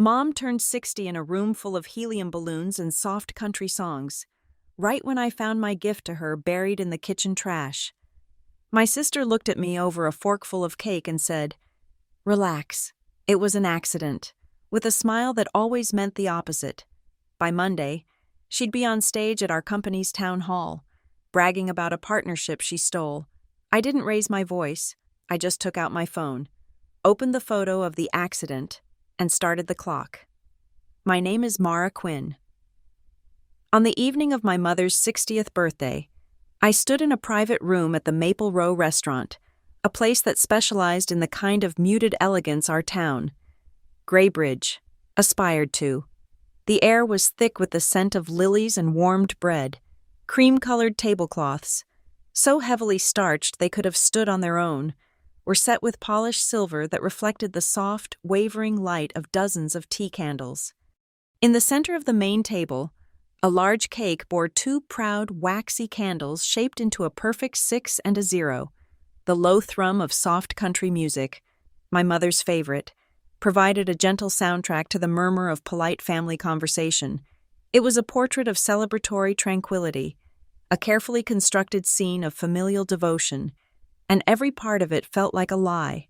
Mom turned 60 in a room full of helium balloons and soft country songs, right when I found my gift to her buried in the kitchen trash. My sister looked at me over a forkful of cake and said, "Relax, it was an accident," with a smile that always meant the opposite. By Monday, she'd be on stage at our company's town hall, bragging about a partnership she stole. I didn't raise my voice, I just took out my phone, opened the photo of the accident, and started the clock. My name is Mara Quinn. On the evening of my mother's 60th birthday, I stood in a private room at the Maple Row restaurant, a place that specialized in the kind of muted elegance our town, Graybridge, aspired to. The air was thick with the scent of lilies and warmed bread, cream-colored tablecloths, so heavily starched they could have stood on their own, were set with polished silver that reflected the soft, wavering light of dozens of tea candles. In the center of the main table, a large cake bore two proud, waxy candles shaped into a perfect 6 and a 0. The low thrum of soft country music, my mother's favorite, provided a gentle soundtrack to the murmur of polite family conversation. It was a portrait of celebratory tranquility, a carefully constructed scene of familial devotion, and every part of it felt like a lie.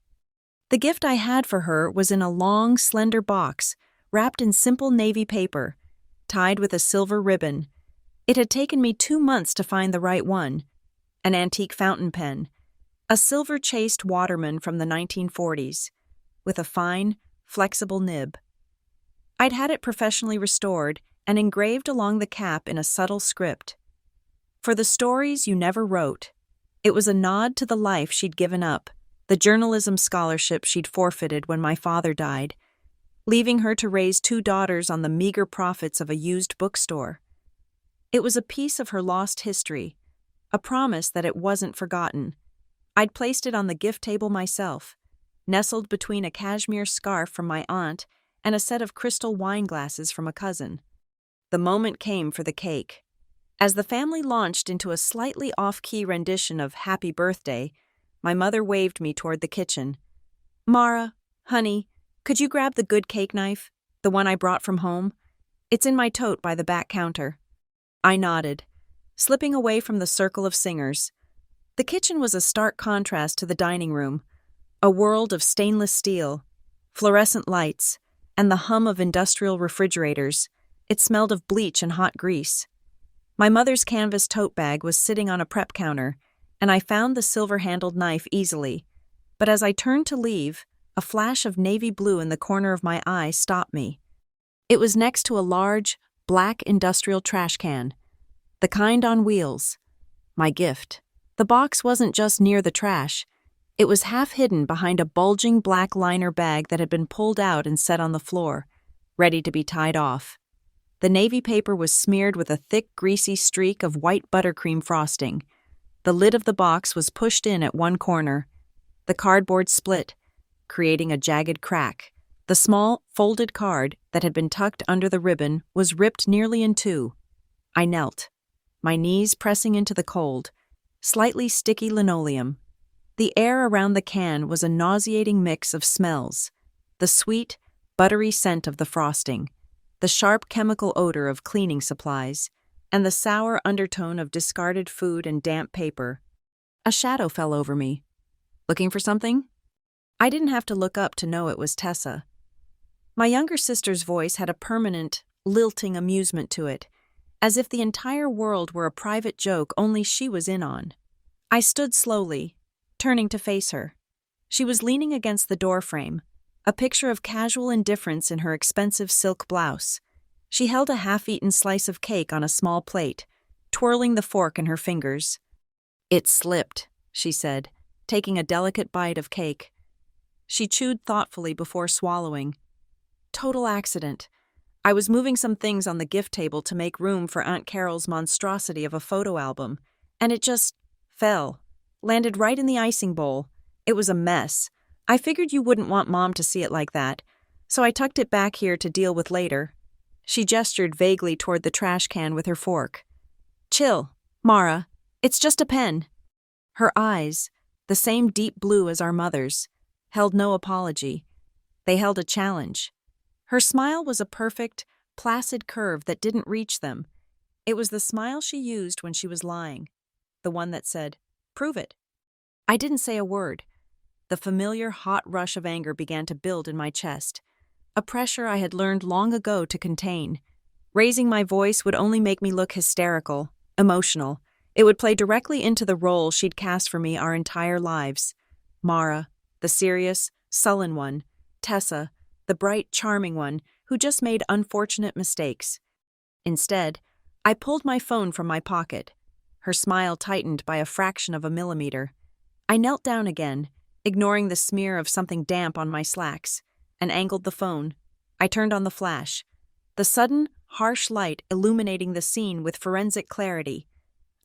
The gift I had for her was in a long, slender box, wrapped in simple navy paper, tied with a silver ribbon. It had taken me 2 months to find the right one. An antique fountain pen, a silver-chased Waterman from the 1940s, with a fine, flexible nib. I'd had it professionally restored and engraved along the cap in a subtle script. "For the stories you never wrote." It was a nod to the life she'd given up, the journalism scholarship she'd forfeited when my father died, leaving her to raise 2 daughters on the meager profits of a used bookstore. It was a piece of her lost history, a promise that it wasn't forgotten. I'd placed it on the gift table myself, nestled between a cashmere scarf from my aunt and a set of crystal wine glasses from a cousin. The moment came for the cake. As the family launched into a slightly off-key rendition of Happy Birthday, my mother waved me toward the kitchen. "Mara, honey, could you grab the good cake knife, the one I brought from home? It's in my tote by the back counter." I nodded, slipping away from the circle of singers. The kitchen was a stark contrast to the dining room, a world of stainless steel, fluorescent lights, and the hum of industrial refrigerators. It smelled of bleach and hot grease. My mother's canvas tote bag was sitting on a prep counter, and I found the silver-handled knife easily. But as I turned to leave, a flash of navy blue in the corner of my eye stopped me. It was next to a large, black industrial trash can, the kind on wheels. My gift. The box wasn't just near the trash. It was half hidden behind a bulging black liner bag that had been pulled out and set on the floor, ready to be tied off. The navy paper was smeared with a thick, greasy streak of white buttercream frosting. The lid of the box was pushed in at one corner. The cardboard split, creating a jagged crack. The small, folded card that had been tucked under the ribbon was ripped nearly in 2. I knelt, my knees pressing into the cold, slightly sticky linoleum. The air around the can was a nauseating mix of smells: the sweet, buttery scent of the frosting, the sharp chemical odor of cleaning supplies, and the sour undertone of discarded food and damp paper. A shadow fell over me. "Looking for something?" I didn't have to look up to know it was Tessa. My younger sister's voice had a permanent, lilting amusement to it, as if the entire world were a private joke only she was in on. I stood slowly, turning to face her. She was leaning against the doorframe, a picture of casual indifference in her expensive silk blouse. She held a half-eaten slice of cake on a small plate, twirling the fork in her fingers. "It slipped," she said, taking a delicate bite of cake. She chewed thoughtfully before swallowing. "Total accident. I was moving some things on the gift table to make room for Aunt Carol's monstrosity of a photo album, and it just fell, landed right in the icing bowl. It was a mess. I figured you wouldn't want Mom to see it like that, so I tucked it back here to deal with later." She gestured vaguely toward the trash can with her fork. "Chill, Mara. It's just a pen." Her eyes, the same deep blue as our mother's, held no apology. They held a challenge. Her smile was a perfect, placid curve that didn't reach them. It was the smile she used when she was lying, the one that said, "Prove it." I didn't say a word. The familiar hot rush of anger began to build in my chest, a pressure I had learned long ago to contain. Raising my voice would only make me look hysterical, emotional. It would play directly into the role she'd cast for me our entire lives. Mara, the serious, sullen one. Tessa, the bright, charming one who just made unfortunate mistakes. Instead, I pulled my phone from my pocket. Her smile tightened by a fraction of a millimeter. I knelt down again, ignoring the smear of something damp on my slacks, and angled the phone. I turned on the flash, the sudden, harsh light illuminating the scene with forensic clarity.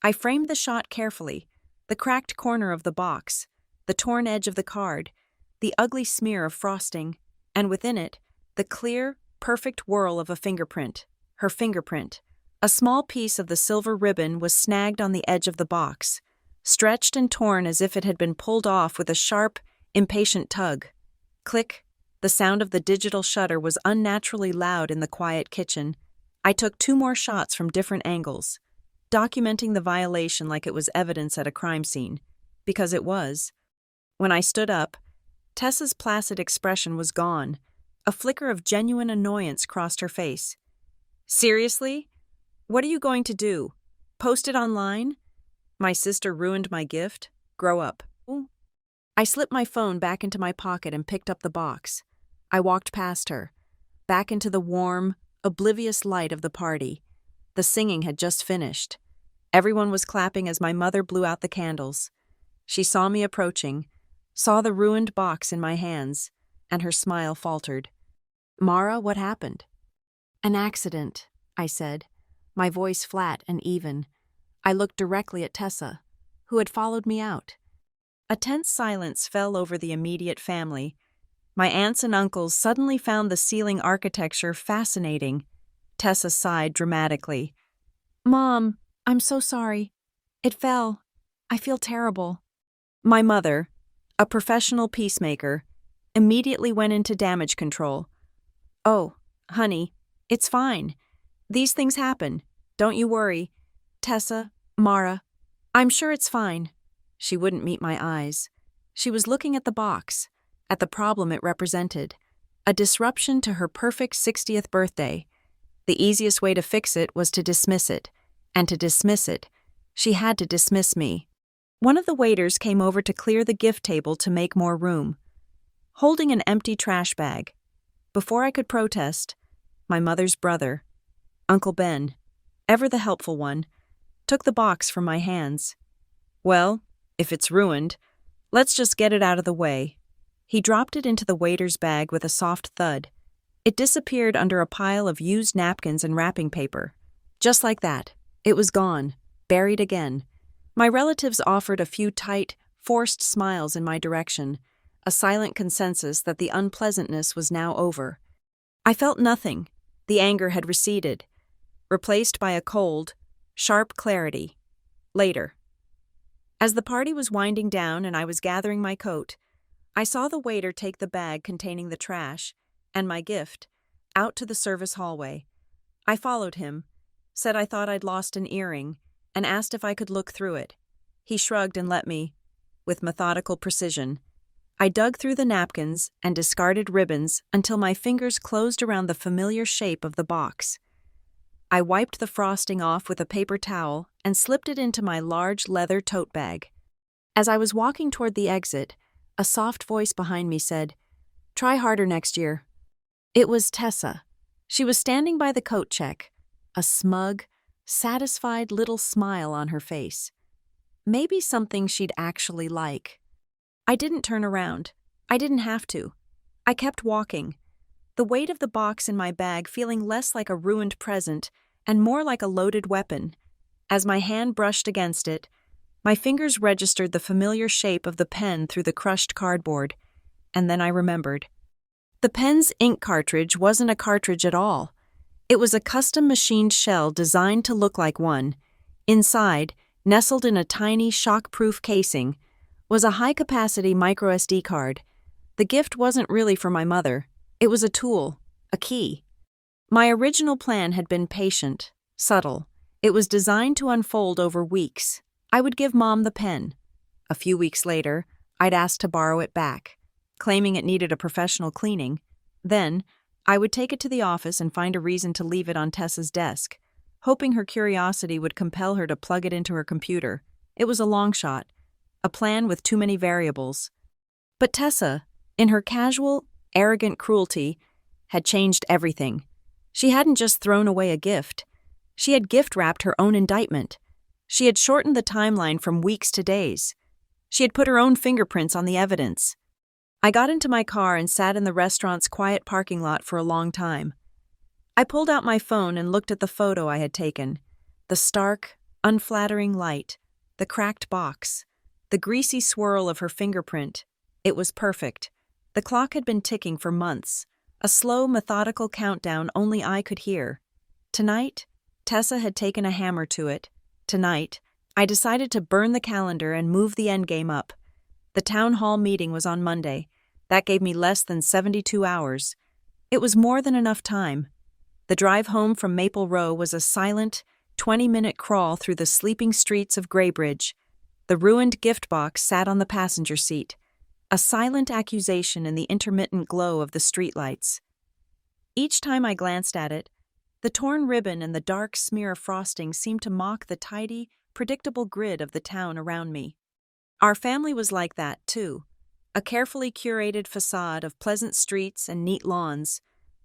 I framed the shot carefully, the cracked corner of the box, the torn edge of the card, the ugly smear of frosting, and within it, the clear, perfect whirl of a fingerprint, her fingerprint. A small piece of the silver ribbon was snagged on the edge of the box, stretched and torn as if it had been pulled off with a sharp, impatient tug. Click. The sound of the digital shutter was unnaturally loud in the quiet kitchen. I took 2 more shots from different angles, documenting the violation like it was evidence at a crime scene, because it was. When I stood up, Tessa's placid expression was gone. A flicker of genuine annoyance crossed her face. "Seriously? What are you going to do? Post it online? My sister ruined my gift? Grow up." I slipped my phone back into my pocket and picked up the box. I walked past her, back into the warm, oblivious light of the party. The singing had just finished. Everyone was clapping as my mother blew out the candles. She saw me approaching, saw the ruined box in my hands, and her smile faltered. "Mara, what happened?" "An accident," I said, my voice flat and even. I looked directly at Tessa, who had followed me out. A tense silence fell over the immediate family. My aunts and uncles suddenly found the ceiling architecture fascinating. Tessa sighed dramatically. "Mom, I'm so sorry. It fell. I feel terrible." My mother, a professional peacemaker, immediately went into damage control. "Oh, honey, it's fine. These things happen. Don't you worry. Tessa, Mara, I'm sure it's fine." She wouldn't meet my eyes. She was looking at the box, at the problem it represented, a disruption to her perfect 60th birthday. The easiest way to fix it was to dismiss it, and to dismiss it, she had to dismiss me. One of the waiters came over to clear the gift table to make more room, holding an empty trash bag. Before I could protest, my mother's brother, Uncle Ben, ever the helpful one, took the box from my hands. "Well, if it's ruined, let's just get it out of the way." He dropped it into the waiter's bag with a soft thud. It disappeared under a pile of used napkins and wrapping paper. Just like that, it was gone, buried again. My relatives offered a few tight, forced smiles in my direction, a silent consensus that the unpleasantness was now over. I felt nothing. The anger had receded, replaced by a cold, sharp clarity. Later. As the party was winding down and I was gathering my coat, I saw the waiter take the bag containing the trash and my gift out to the service hallway. I followed him, said I thought I'd lost an earring, and asked if I could look through it. He shrugged and let me, with methodical precision. I dug through the napkins and discarded ribbons until my fingers closed around the familiar shape of the box. I wiped the frosting off with a paper towel and slipped it into my large leather tote bag. As I was walking toward the exit, a soft voice behind me said, "Try harder next year." It was Tessa. She was standing by the coat check, a smug, satisfied little smile on her face. Maybe something she'd actually like. I didn't turn around. I didn't have to. I kept walking, the weight of the box in my bag feeling less like a ruined present and more like a loaded weapon. As my hand brushed against it, my fingers registered the familiar shape of the pen through the crushed cardboard, and then I remembered. The pen's ink cartridge wasn't a cartridge at all. It was a custom machined shell designed to look like one. Inside, nestled in a tiny shock-proof casing, was a high-capacity microSD card. The gift wasn't really for my mother. It was a tool, a key. My original plan had been patient, subtle. It was designed to unfold over weeks. I would give Mom the pen. A few weeks later, I'd ask to borrow it back, claiming it needed a professional cleaning. Then, I would take it to the office and find a reason to leave it on Tessa's desk, hoping her curiosity would compel her to plug it into her computer. It was a long shot, a plan with too many variables. But Tessa, in her casual, arrogant cruelty, had changed everything. She hadn't just thrown away a gift. She had gift-wrapped her own indictment. She had shortened the timeline from weeks to days. She had put her own fingerprints on the evidence. I got into my car and sat in the restaurant's quiet parking lot for a long time. I pulled out my phone and looked at the photo I had taken. The stark, unflattering light, the cracked box, the greasy swirl of her fingerprint. It was perfect. The clock had been ticking for months, a slow, methodical countdown only I could hear. Tonight, Tessa had taken a hammer to it. Tonight, I decided to burn the calendar and move the endgame up. The town hall meeting was on Monday. That gave me less than 72 hours. It was more than enough time. The drive home from Maple Row was a silent, 20-minute crawl through the sleeping streets of Graybridge. The ruined gift box sat on the passenger seat, a silent accusation in the intermittent glow of the streetlights. Each time I glanced at it, the torn ribbon and the dark smear of frosting seemed to mock the tidy, predictable grid of the town around me. Our family was like that, too, a carefully curated facade of pleasant streets and neat lawns,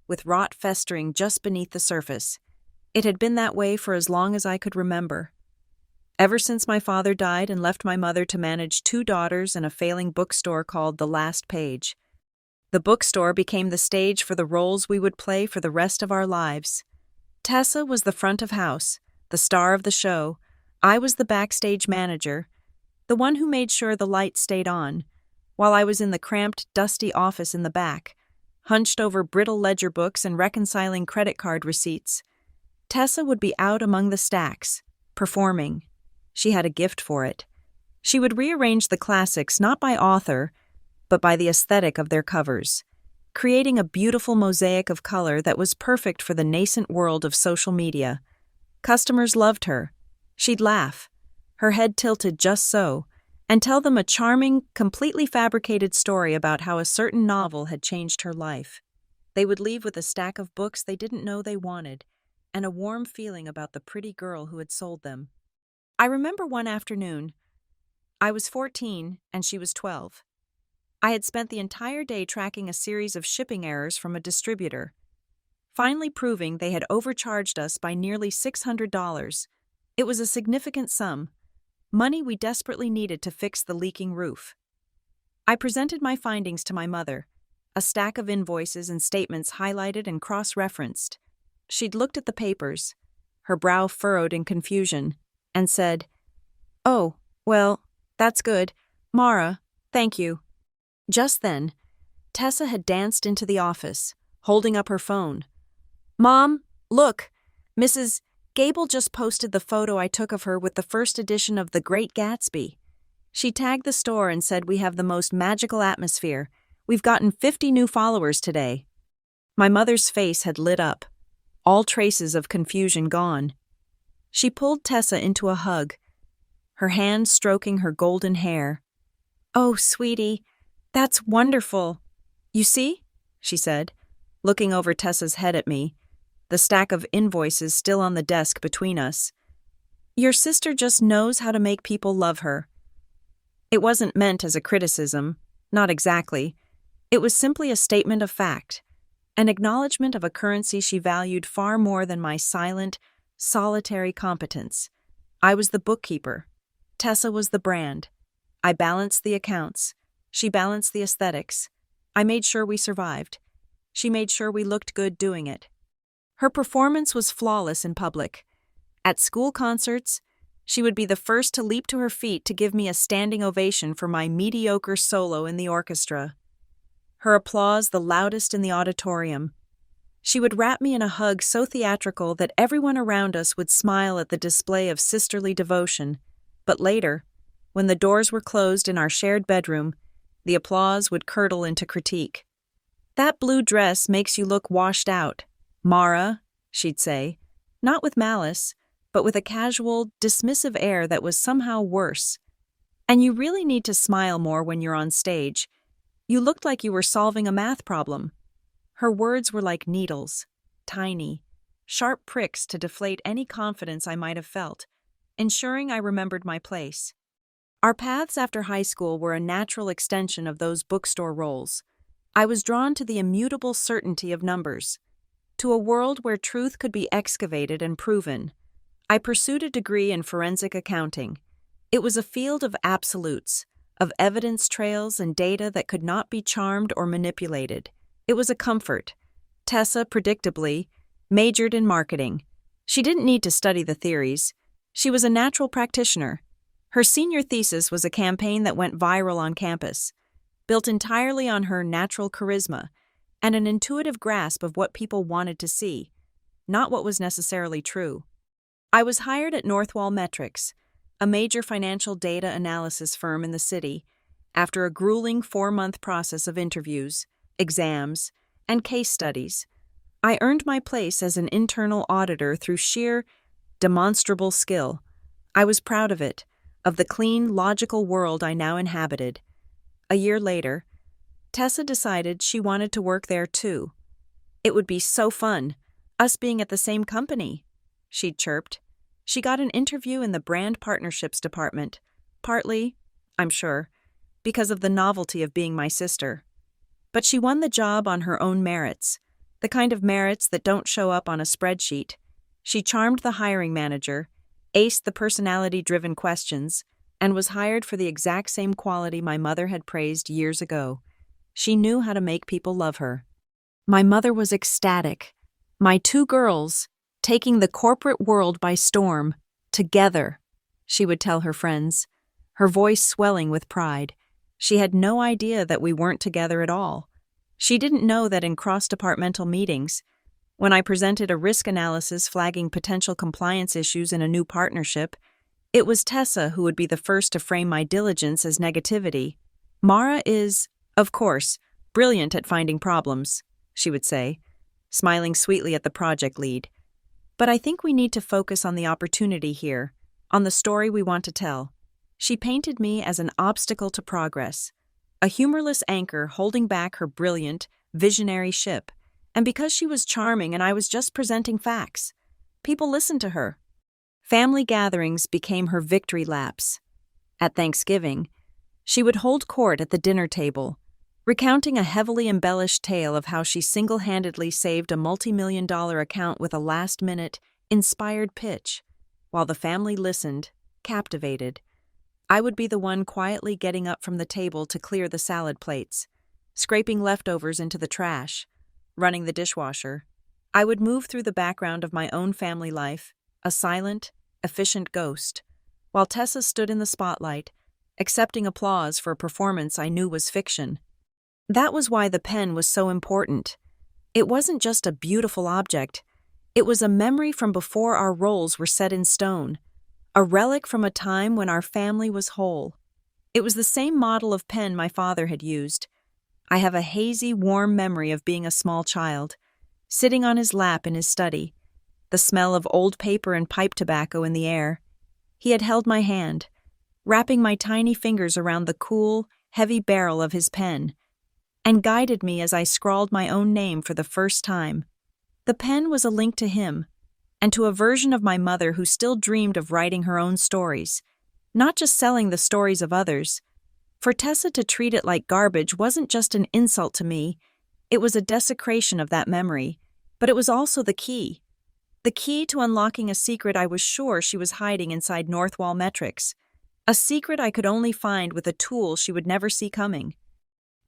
with rot festering just beneath the surface. It had been that way for as long as I could remember. Ever since my father died and left my mother to manage 2 daughters and a failing bookstore called The Last Page. The bookstore became the stage for the roles we would play for the rest of our lives. Tessa was the front of house, the star of the show. I was the backstage manager, the one who made sure the lights stayed on, while I was in the cramped, dusty office in the back, hunched over brittle ledger books and reconciling credit card receipts. Tessa would be out among the stacks, performing. She had a gift for it. She would rearrange the classics not by author, but by the aesthetic of their covers, creating a beautiful mosaic of color that was perfect for the nascent world of social media. Customers loved her. She'd laugh, her head tilted just so, and tell them a charming, completely fabricated story about how a certain novel had changed her life. They would leave with a stack of books they didn't know they wanted, and a warm feeling about the pretty girl who had sold them. I remember one afternoon. I was 14 and she was 12. I had spent the entire day tracking a series of shipping errors from a distributor, finally proving they had overcharged us by nearly $600. It was a significant sum, money we desperately needed to fix the leaking roof. I presented my findings to my mother, a stack of invoices and statements highlighted and cross-referenced. She'd looked at the papers, her brow furrowed in confusion, and said, "Oh, well, that's good. Mara, thank you." Just then, Tessa had danced into the office, holding up her phone. "Mom, look, Mrs. Gable just posted the photo I took of her with the first edition of The Great Gatsby. She tagged the store and said we have the most magical atmosphere. We've gotten 50 new followers today." My mother's face had lit up, all traces of confusion gone. She pulled Tessa into a hug, her hand stroking her golden hair. "Oh, sweetie, that's wonderful. You see?" she said, looking over Tessa's head at me, the stack of invoices still on the desk between us. "Your sister just knows how to make people love her." It wasn't meant as a criticism, not exactly. It was simply a statement of fact, an acknowledgement of a currency she valued far more than my silent, solitary competence. I was the bookkeeper. Tessa was the brand. I balanced the accounts. She balanced the aesthetics. I made sure we survived. She made sure we looked good doing it. Her performance was flawless in public. At school concerts, she would be the first to leap to her feet to give me a standing ovation for my mediocre solo in the orchestra. Her applause the loudest in the auditorium. She would wrap me in a hug so theatrical that everyone around us would smile at the display of sisterly devotion. But later, when the doors were closed in our shared bedroom, the applause would curdle into critique. "That blue dress makes you look washed out, Mara," she'd say, not with malice, but with a casual, dismissive air that was somehow worse. "And you really need to smile more when you're on stage. You looked like you were solving a math problem." Her words were like needles, tiny, sharp pricks to deflate any confidence I might have felt, ensuring I remembered my place. Our paths after high school were a natural extension of those bookstore roles. I was drawn to the immutable certainty of numbers, to a world where truth could be excavated and proven. I pursued a degree in forensic accounting. It was a field of absolutes, of evidence trails and data that could not be charmed or manipulated. It was a comfort. Tessa, predictably, majored in marketing. She didn't need to study the theories. She was a natural practitioner. Her senior thesis was a campaign that went viral on campus, built entirely on her natural charisma and an intuitive grasp of what people wanted to see, not what was necessarily true. I was hired at Northwall Metrics, a major financial data analysis firm in the city, after a grueling 4-month process of interviews, exams, and case studies. I earned my place as an internal auditor through sheer, demonstrable skill. I was proud of it, of the clean, logical world I now inhabited. A year later, Tessa decided she wanted to work there too. "It would be so fun, us being at the same company," she'd chirped. She got an interview in the brand partnerships department, partly, I'm sure, because of the novelty of being my sister. But she won the job on her own merits, the kind of merits that don't show up on a spreadsheet. She charmed the hiring manager, aced the personality-driven questions, and was hired for the exact same quality my mother had praised years ago. She knew how to make people love her. My mother was ecstatic. My 2 girls, taking the corporate world by storm, together, she would tell her friends, her voice swelling with pride. She had no idea that we weren't together at all. She didn't know that in cross-departmental meetings, when I presented a risk analysis flagging potential compliance issues in a new partnership, it was Tessa who would be the first to frame my diligence as negativity. "Mara is, of course, brilliant at finding problems," she would say, smiling sweetly at the project lead. "But I think we need to focus on the opportunity here, on the story we want to tell." She painted me as an obstacle to progress, a humorless anchor holding back her brilliant, visionary ship. And because she was charming and I was just presenting facts, people listened to her. Family gatherings became her victory laps. At Thanksgiving, she would hold court at the dinner table, recounting a heavily embellished tale of how she single-handedly saved a multi-million-dollar account with a last-minute, inspired pitch. While the family listened, captivated, I would be the one quietly getting up from the table to clear the salad plates, scraping leftovers into the trash, running the dishwasher. I would move through the background of my own family life, a silent, efficient ghost, while Tessa stood in the spotlight, accepting applause for a performance I knew was fiction. That was why the pen was so important. It wasn't just a beautiful object. It was a memory from before our roles were set in stone, a relic from a time when our family was whole. It was the same model of pen my father had used. I have a hazy, warm memory of being a small child, sitting on his lap in his study, the smell of old paper and pipe tobacco in the air. He had held my hand, wrapping my tiny fingers around the cool, heavy barrel of his pen, and guided me as I scrawled my own name for the first time. The pen was a link to him, and to a version of my mother who still dreamed of writing her own stories, not just selling the stories of others. For Tessa to treat it like garbage wasn't just an insult to me, it was a desecration of that memory, but it was also the key to unlocking a secret I was sure she was hiding inside Northwall Metrics, a secret I could only find with a tool she would never see coming.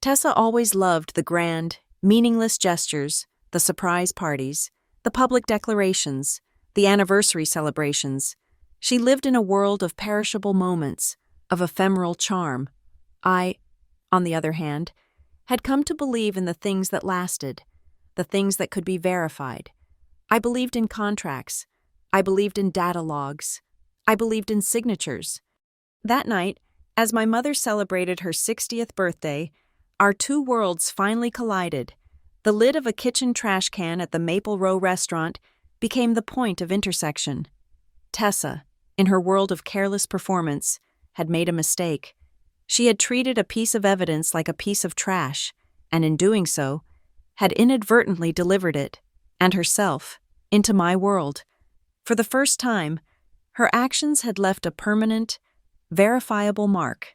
Tessa always loved the grand, meaningless gestures, the surprise parties, the public declarations, the anniversary celebrations. She lived in a world of perishable moments, of ephemeral charm. I, on the other hand, had come to believe in the things that lasted, the things that could be verified. I believed in contracts. I believed in data logs. I believed in signatures. That night, as my mother celebrated her 60th birthday, our two worlds finally collided. The lid of a kitchen trash can at the Maple Row restaurant became the point of intersection. Tessa, in her world of careless performance, had made a mistake. She had treated a piece of evidence like a piece of trash, and in doing so, had inadvertently delivered it, and herself, into my world. For the first time, her actions had left a permanent, verifiable mark.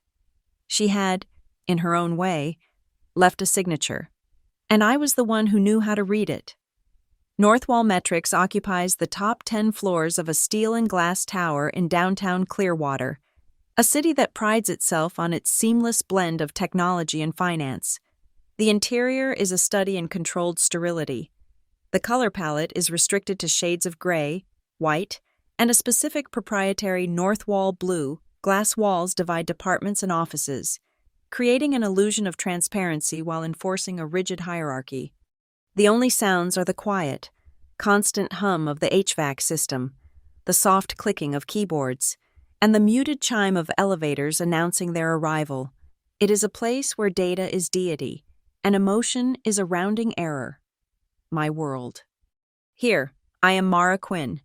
She had, in her own way, left a signature, and I was the one who knew how to read it. Northwall Metrics occupies the top 10 floors of a steel and glass tower in downtown Clearwater, a city that prides itself on its seamless blend of technology and finance. The interior is a study in controlled sterility. The color palette is restricted to shades of gray, white, and a specific proprietary Northwall blue. Glass walls divide departments and offices, creating an illusion of transparency while enforcing a rigid hierarchy. The only sounds are the quiet, constant hum of the HVAC system, the soft clicking of keyboards, and the muted chime of elevators announcing their arrival. It is a place where data is deity, and emotion is a rounding error. My world. Here, I am Mara Quinn,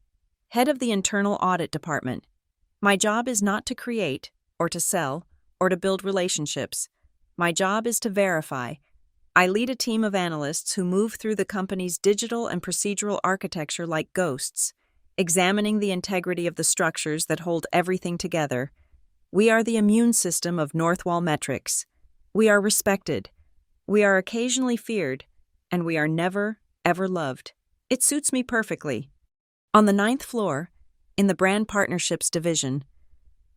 head of the Internal Audit Department. My job is not to create, or to sell, or to build relationships. My job is to verify. I lead a team of analysts who move through the company's digital and procedural architecture like ghosts, examining the integrity of the structures that hold everything together. We are the immune system of Northwall Metrics. We are respected. We are occasionally feared, and we are never, ever loved. It suits me perfectly. On the 9th floor, in the Brand Partnerships division,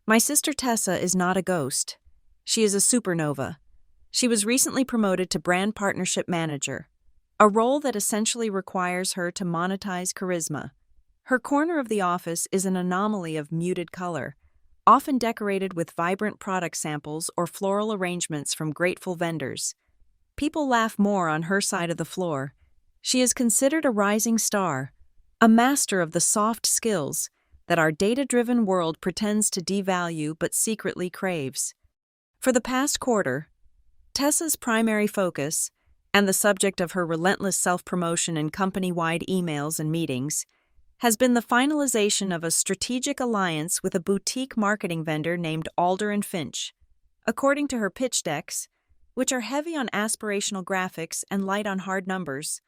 my sister Tessa is not a ghost. She is a supernova. She was recently promoted to Brand Partnership Manager, a role that essentially requires her to monetize charisma. Her corner of the office is an anomaly of muted color, often decorated with vibrant product samples or floral arrangements from grateful vendors. People laugh more on her side of the floor. She is considered a rising star, a master of the soft skills that our data-driven world pretends to devalue but secretly craves. For the past quarter, Tessa's primary focus, and the subject of her relentless self-promotion in company-wide emails and meetings, has been the finalization of a strategic alliance with a boutique marketing vendor named Alder & Finch. According to her pitch decks, which are heavy on aspirational graphics and light on hard numbers,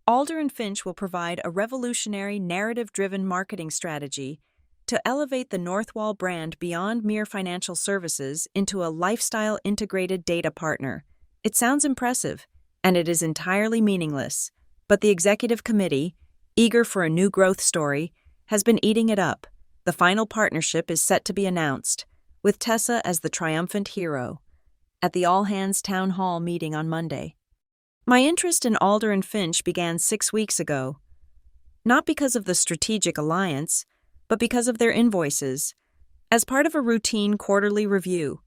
Alder & Finch will provide a revolutionary narrative-driven marketing strategy to elevate the Northwall brand beyond mere financial services into a lifestyle-integrated data partner. It sounds impressive, and it is entirely meaningless, but the executive committee, eager for a new growth story, has been eating it up. The final partnership is set to be announced, with Tessa as the triumphant hero, at the all-hands town hall meeting on Monday. My interest in Alder & Finch began 6 weeks ago, not because of the strategic alliance, but because of their invoices. As part of a routine quarterly review,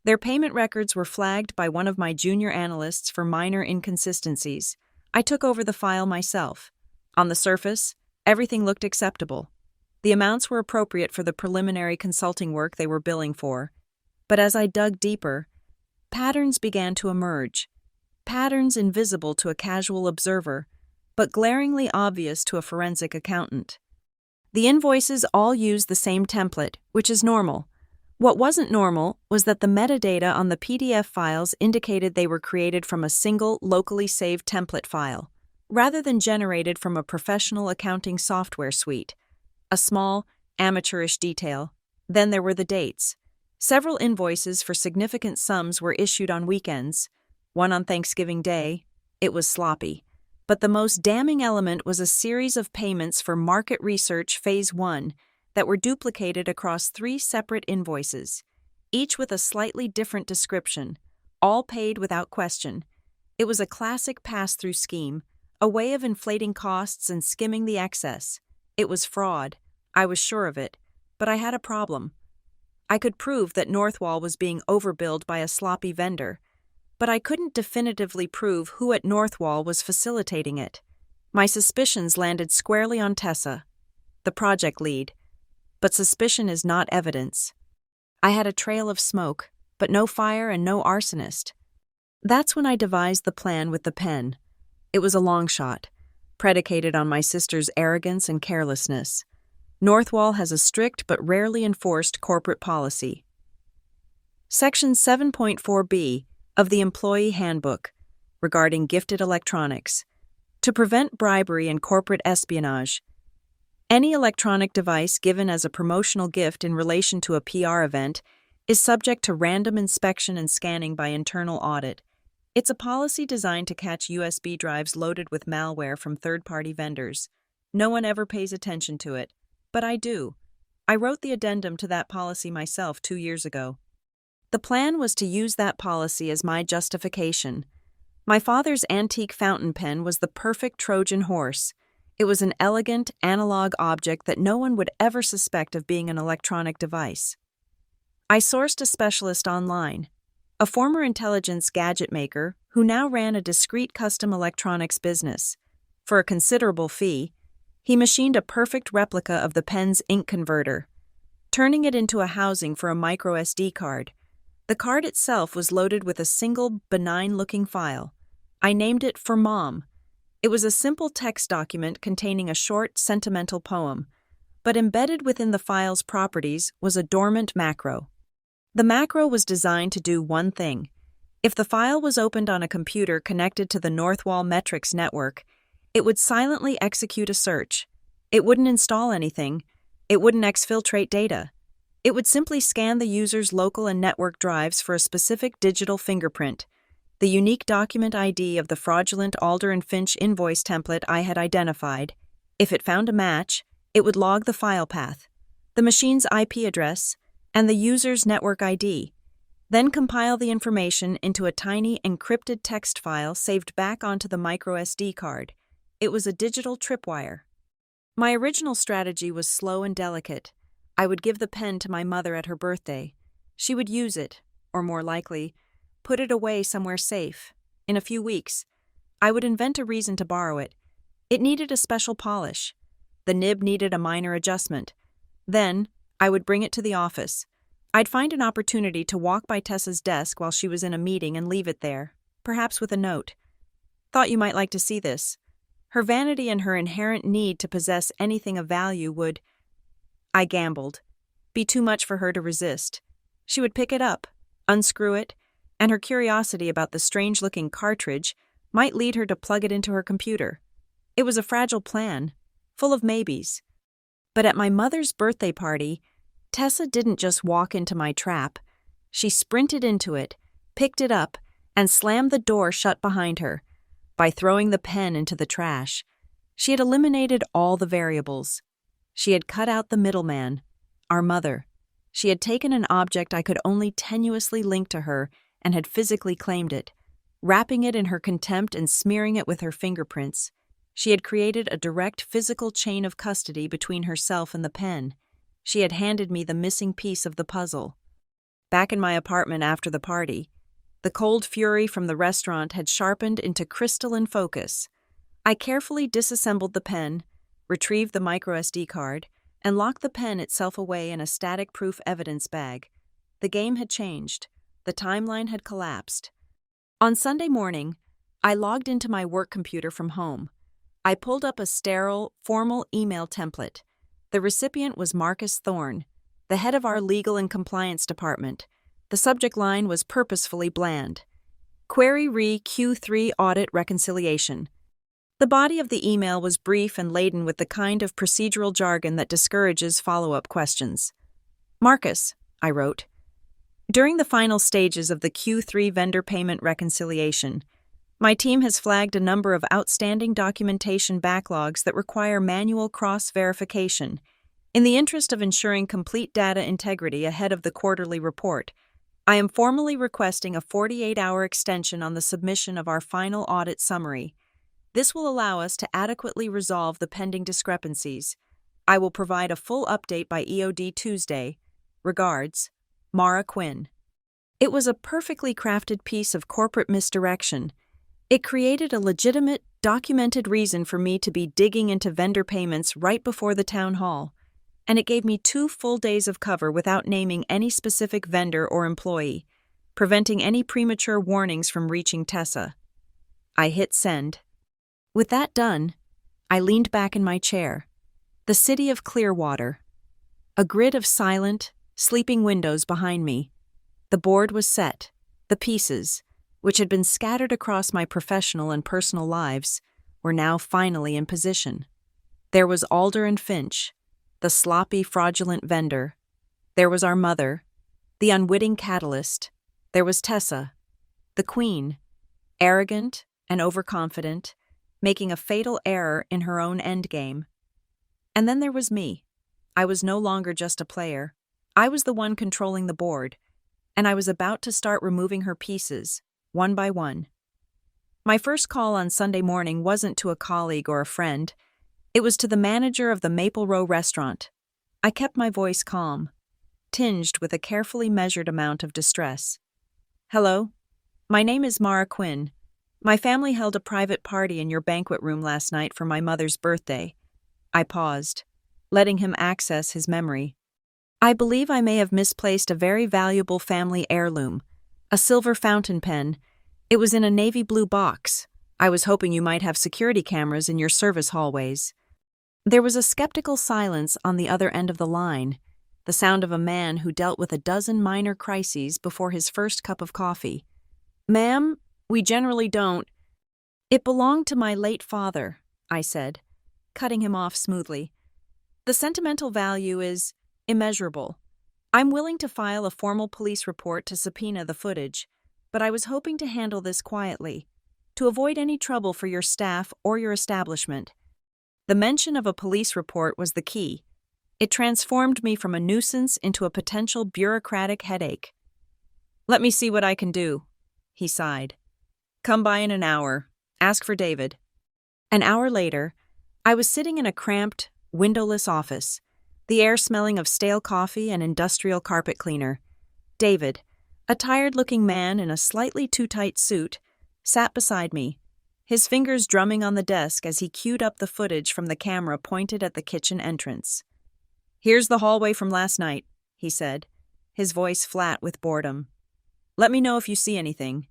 their payment records were flagged by one of my junior analysts for minor inconsistencies. I took over the file myself. On the surface, everything looked acceptable. The amounts were appropriate for the preliminary consulting work they were billing for. But as I dug deeper, patterns began to emerge. Patterns invisible to a casual observer, but glaringly obvious to a forensic accountant. The invoices all used the same template, which is normal. What wasn't normal was that the metadata on the PDF files indicated they were created from a single locally saved template file, rather than generated from a professional accounting software suite. A small, amateurish detail. Then there were the dates. Several invoices for significant sums were issued on weekends, one on Thanksgiving Day. It was sloppy. But the most damning element was a series of payments for market research phase 1 that were duplicated across 3 separate invoices, each with a slightly different description, all paid without question. It was a classic pass-through scheme, a way of inflating costs and skimming the excess. It was fraud. I was sure of it, but I had a problem. I could prove that Northwall was being overbilled by a sloppy vendor, but I couldn't definitively prove who at Northwall was facilitating it. My suspicions landed squarely on Tessa, the project lead, but suspicion is not evidence. I had a trail of smoke, but no fire and no arsonist. That's when I devised the plan with the pen. It was a long shot, predicated on my sister's arrogance and carelessness. Northwall has a strict but rarely enforced corporate policy. Section 7.4b of the Employee Handbook regarding gifted electronics. To prevent bribery and corporate espionage, any electronic device given as a promotional gift in relation to a PR event is subject to random inspection and scanning by internal audit. It's a policy designed to catch USB drives loaded with malware from third-party vendors. No one ever pays attention to it, but I do. I wrote the addendum to that policy myself 2 years ago. The plan was to use that policy as my justification. My father's antique fountain pen was the perfect Trojan horse. It was an elegant, analog object that no one would ever suspect of being an electronic device. I sourced a specialist online, a former intelligence gadget maker who now ran a discreet custom electronics business. For a considerable fee, he machined a perfect replica of the pen's ink converter, turning it into a housing for a micro SD card. The card itself was loaded with a single, benign-looking file. I named it For Mom. It was a simple text document containing a short, sentimental poem, but embedded within the file's properties was a dormant macro. The macro was designed to do one thing. If the file was opened on a computer connected to the Northwall Metrics network, it would silently execute a search. It wouldn't install anything. It wouldn't exfiltrate data. It would simply scan the user's local and network drives for a specific digital fingerprint, the unique document ID of the fraudulent Alder and Finch invoice template I had identified. If it found a match, it would log the file path, the machine's IP address, and the user's network ID, then compile the information into a tiny encrypted text file saved back onto the microSD card. It was a digital tripwire. My original strategy was slow and delicate. I would give the pen to my mother at her birthday. She would use it, or more likely, put it away somewhere safe. In a few weeks, I would invent a reason to borrow it. It needed a special polish. The nib needed a minor adjustment. Then, I would bring it to the office. I'd find an opportunity to walk by Tessa's desk while she was in a meeting and leave it there, perhaps with a note. Thought you might like to see this. Her vanity and her inherent need to possess anything of value would, I gambled, be too much for her to resist. She would pick it up, unscrew it, and her curiosity about the strange-looking cartridge might lead her to plug it into her computer. It was a fragile plan, full of maybes. But at my mother's birthday party, Tessa didn't just walk into my trap. She sprinted into it, picked it up, and slammed the door shut behind her. By throwing the pen into the trash, she had eliminated all the variables. She had cut out the middleman, our mother. She had taken an object I could only tenuously link to her and had physically claimed it, wrapping it in her contempt and smearing it with her fingerprints. She had created a direct physical chain of custody between herself and the pen. She had handed me the missing piece of the puzzle. Back in my apartment after the party, the cold fury from the restaurant had sharpened into crystalline focus. I carefully disassembled the pen, retrieved the microSD card, and locked the pen itself away in a static-proof evidence bag. The game had changed. The timeline had collapsed. On Sunday morning, I logged into my work computer from home. I pulled up a sterile, formal email template. The recipient was Marcus Thorne, the head of our legal and compliance department. The subject line was purposefully bland. Query re Q3 audit reconciliation. The body of the email was brief and laden with the kind of procedural jargon that discourages follow-up questions. Marcus, I wrote, during the final stages of the Q3 vendor payment reconciliation, my team has flagged a number of outstanding documentation backlogs that require manual cross-verification. In the interest of ensuring complete data integrity ahead of the quarterly report, I am formally requesting a 48-hour extension on the submission of our final audit summary. This will allow us to adequately resolve the pending discrepancies. I will provide a full update by EOD Tuesday. Regards, Mara Quinn. It was a perfectly crafted piece of corporate misdirection. It created a legitimate, documented reason for me to be digging into vendor payments right before the town hall, and it gave me 2 full days of cover without naming any specific vendor or employee, preventing any premature warnings from reaching Tessa. I hit send. With that done, I leaned back in my chair. The city of Clearwater. A grid of silent, sleeping windows behind me. The board was set. The pieces, which had been scattered across my professional and personal lives, were now finally in position. There was Alder and Finch, the sloppy, fraudulent vendor. There was our mother, the unwitting catalyst. There was Tessa, the queen, arrogant and overconfident, making a fatal error in her own endgame. And then there was me. I was no longer just a player. I was the one controlling the board, and I was about to start removing her pieces, one by one. My first call on Sunday morning wasn't to a colleague or a friend. It was to the manager of the Maple Row restaurant. I kept my voice calm, tinged with a carefully measured amount of distress. "Hello. My name is Mara Quinn. My family held a private party in your banquet room last night for my mother's birthday." I paused, letting him access his memory. "I believe I may have misplaced a very valuable family heirloom, a silver fountain pen. It was in a navy blue box. I was hoping you might have security cameras in your service hallways." There was a skeptical silence on the other end of the line, the sound of a man who dealt with a dozen minor crises before his first cup of coffee. "Ma'am, we generally don't." "It belonged to my late father," I said, cutting him off smoothly. "The sentimental value is immeasurable. I'm willing to file a formal police report to subpoena the footage, but I was hoping to handle this quietly, to avoid any trouble for your staff or your establishment." The mention of a police report was the key. It transformed me from a nuisance into a potential bureaucratic headache. "Let me see what I can do," he sighed. "Come by in an hour. Ask for David." An hour later, I was sitting in a cramped, windowless office, the air smelling of stale coffee and industrial carpet cleaner. David, a tired-looking man in a slightly too tight suit, sat beside me, his fingers drumming on the desk as he queued up the footage from the camera pointed at the kitchen entrance. "Here's the hallway from last night," he said, his voice flat with boredom. "Let me know if you see anything."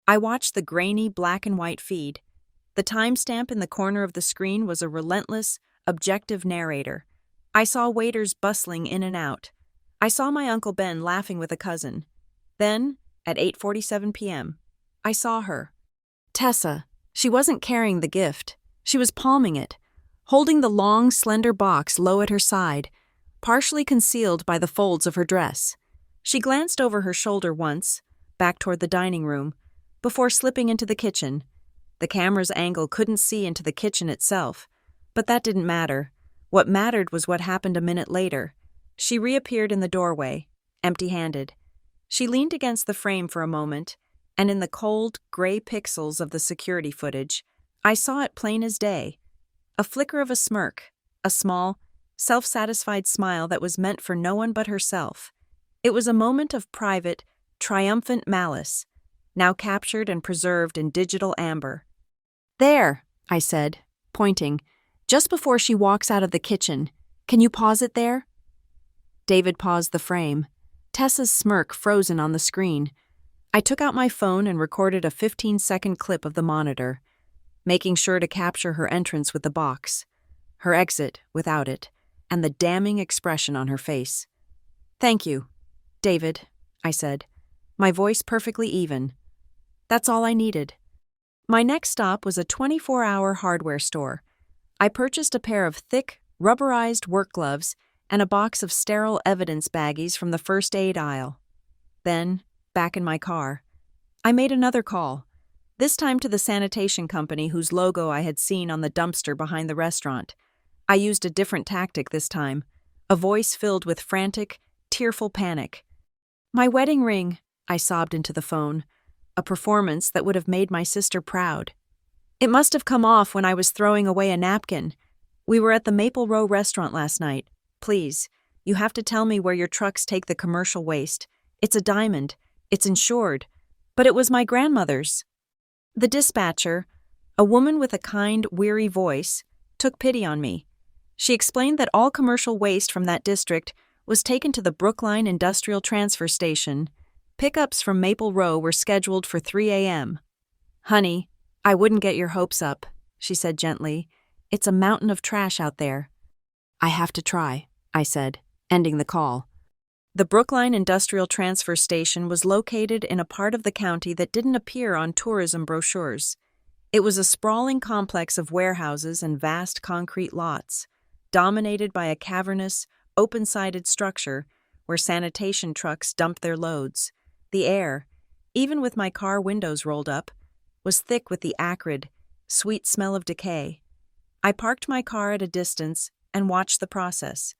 I watched the grainy black and white feed. The timestamp in the corner of the screen was a relentless, objective narrator. I saw waiters bustling in and out. I saw my Uncle Ben laughing with a cousin. Then, at 8:47 p.m., I saw her. Tessa. She wasn't carrying the gift. She was palming it, holding the long, slender box low at her side, partially concealed by the folds of her dress. She glanced over her shoulder once, back toward the dining room, before slipping into the kitchen. The camera's angle couldn't see into the kitchen itself, but that didn't matter. What mattered was what happened a minute later. She reappeared in the doorway, empty-handed. She leaned against the frame for a moment, and in the cold, gray pixels of the security footage, I saw it plain as day. A flicker of a smirk, a small, self-satisfied smile that was meant for no one but herself. It was a moment of private, triumphant malice, now captured and preserved in digital amber. "There," I said, pointing, "just before she walks out of the kitchen. Can you pause it there?" David paused the frame, Tessa's smirk frozen on the screen. I took out my phone and recorded a 15-second clip of the monitor, making sure to capture her entrance with the box, her exit without it, and the damning expression on her face. "Thank you, David," I said, my voice perfectly even. That's all I needed. My next stop was a 24-hour hardware store. I purchased a pair of thick, rubberized work gloves and a box of sterile evidence baggies from the first aid aisle. Then, back in my car, I made another call, this time to the sanitation company whose logo I had seen on the dumpster behind the restaurant. I used a different tactic this time, a voice filled with frantic, tearful panic. "My wedding ring," I sobbed into the phone, a performance that would have made my sister proud. "It must have come off when I was throwing away a napkin. We were at the Maple Row restaurant last night. Please, you have to tell me where your trucks take the commercial waste. It's a diamond. It's insured. But it was my grandmother's." The dispatcher, a woman with a kind, weary voice, took pity on me. She explained that all commercial waste from that district was taken to the Brookline Industrial Transfer Station. Pickups from Maple Row were scheduled for 3 a.m. "Honey, I wouldn't get your hopes up," she said gently. It's a mountain of trash out there. I have to try, I said, ending the call. The Brookline Industrial Transfer Station was located in a part of the county that didn't appear on tourism brochures. It was a sprawling complex of warehouses and vast concrete lots, dominated by a cavernous, open-sided structure where sanitation trucks dumped their loads. The air, even with my car windows rolled up, was thick with the acrid, sweet smell of decay. I parked my car at a distance and watched the process.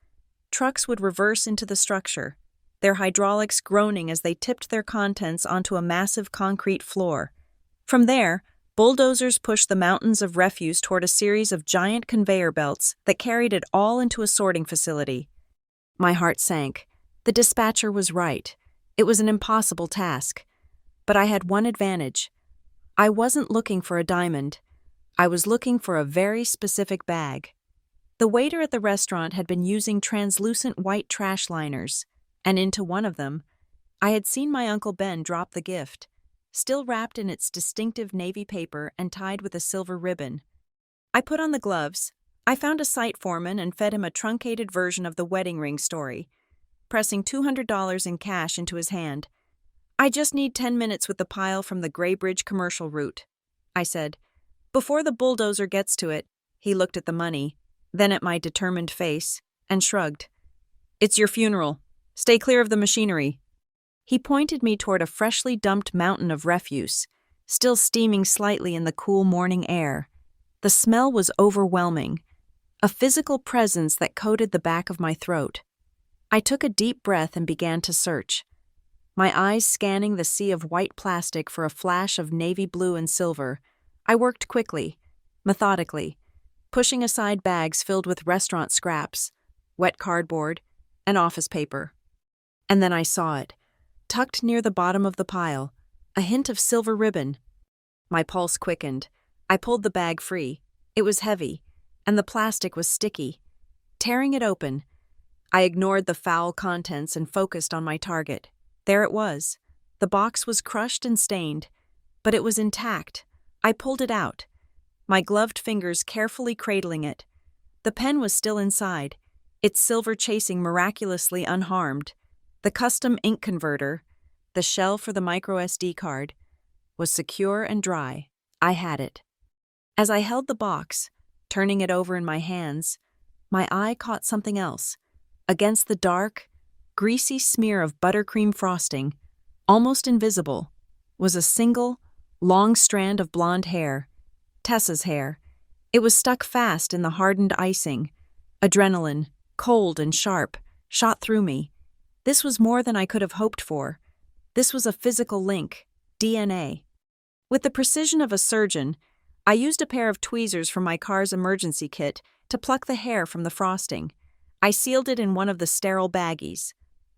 Trucks would reverse into the structure, their hydraulics groaning as they tipped their contents onto a massive concrete floor. From there, bulldozers pushed the mountains of refuse toward a series of giant conveyor belts that carried it all into a sorting facility. My heart sank. The dispatcher was right. It was an impossible task. But I had one advantage. I wasn't looking for a diamond. I was looking for a very specific bag. The waiter at the restaurant had been using translucent white trash liners, and into one of them, I had seen my Uncle Ben drop the gift, still wrapped in its distinctive navy paper and tied with a silver ribbon. I put on the gloves. I found a site foreman and fed him a truncated version of the wedding ring story, pressing $200 in cash into his hand. I just need 10 minutes with the pile from the Graybridge commercial route, I said. Before the bulldozer gets to it, he looked at the money, then at my determined face, and shrugged. It's your funeral. Stay clear of the machinery. He pointed me toward a freshly dumped mountain of refuse, still steaming slightly in the cool morning air. The smell was overwhelming, a physical presence that coated the back of my throat. I took a deep breath and began to search, my eyes scanning the sea of white plastic for a flash of navy blue and silver. I worked quickly, methodically, pushing aside bags filled with restaurant scraps, wet cardboard, and office paper. And then I saw it, tucked near the bottom of the pile, a hint of silver ribbon. My pulse quickened. I pulled the bag free. It was heavy, and the plastic was sticky. Tearing it open, I ignored the foul contents and focused on my target. There it was. The box was crushed and stained, but it was intact. I pulled it out, my gloved fingers carefully cradling it. The pen was still inside, its silver chasing miraculously unharmed. The custom ink converter, the shell for the microSD card, was secure and dry. I had it. As I held the box, turning it over in my hands, my eye caught something else. Against the dark, greasy smear of buttercream frosting, almost invisible, was a single, long strand of blonde hair, Tessa's hair. It was stuck fast in the hardened icing. Adrenaline, cold and sharp, shot through me. This was more than I could have hoped for. This was a physical link, DNA. With the precision of a surgeon, I used a pair of tweezers from my car's emergency kit to pluck the hair from the frosting. I sealed it in one of the sterile baggies.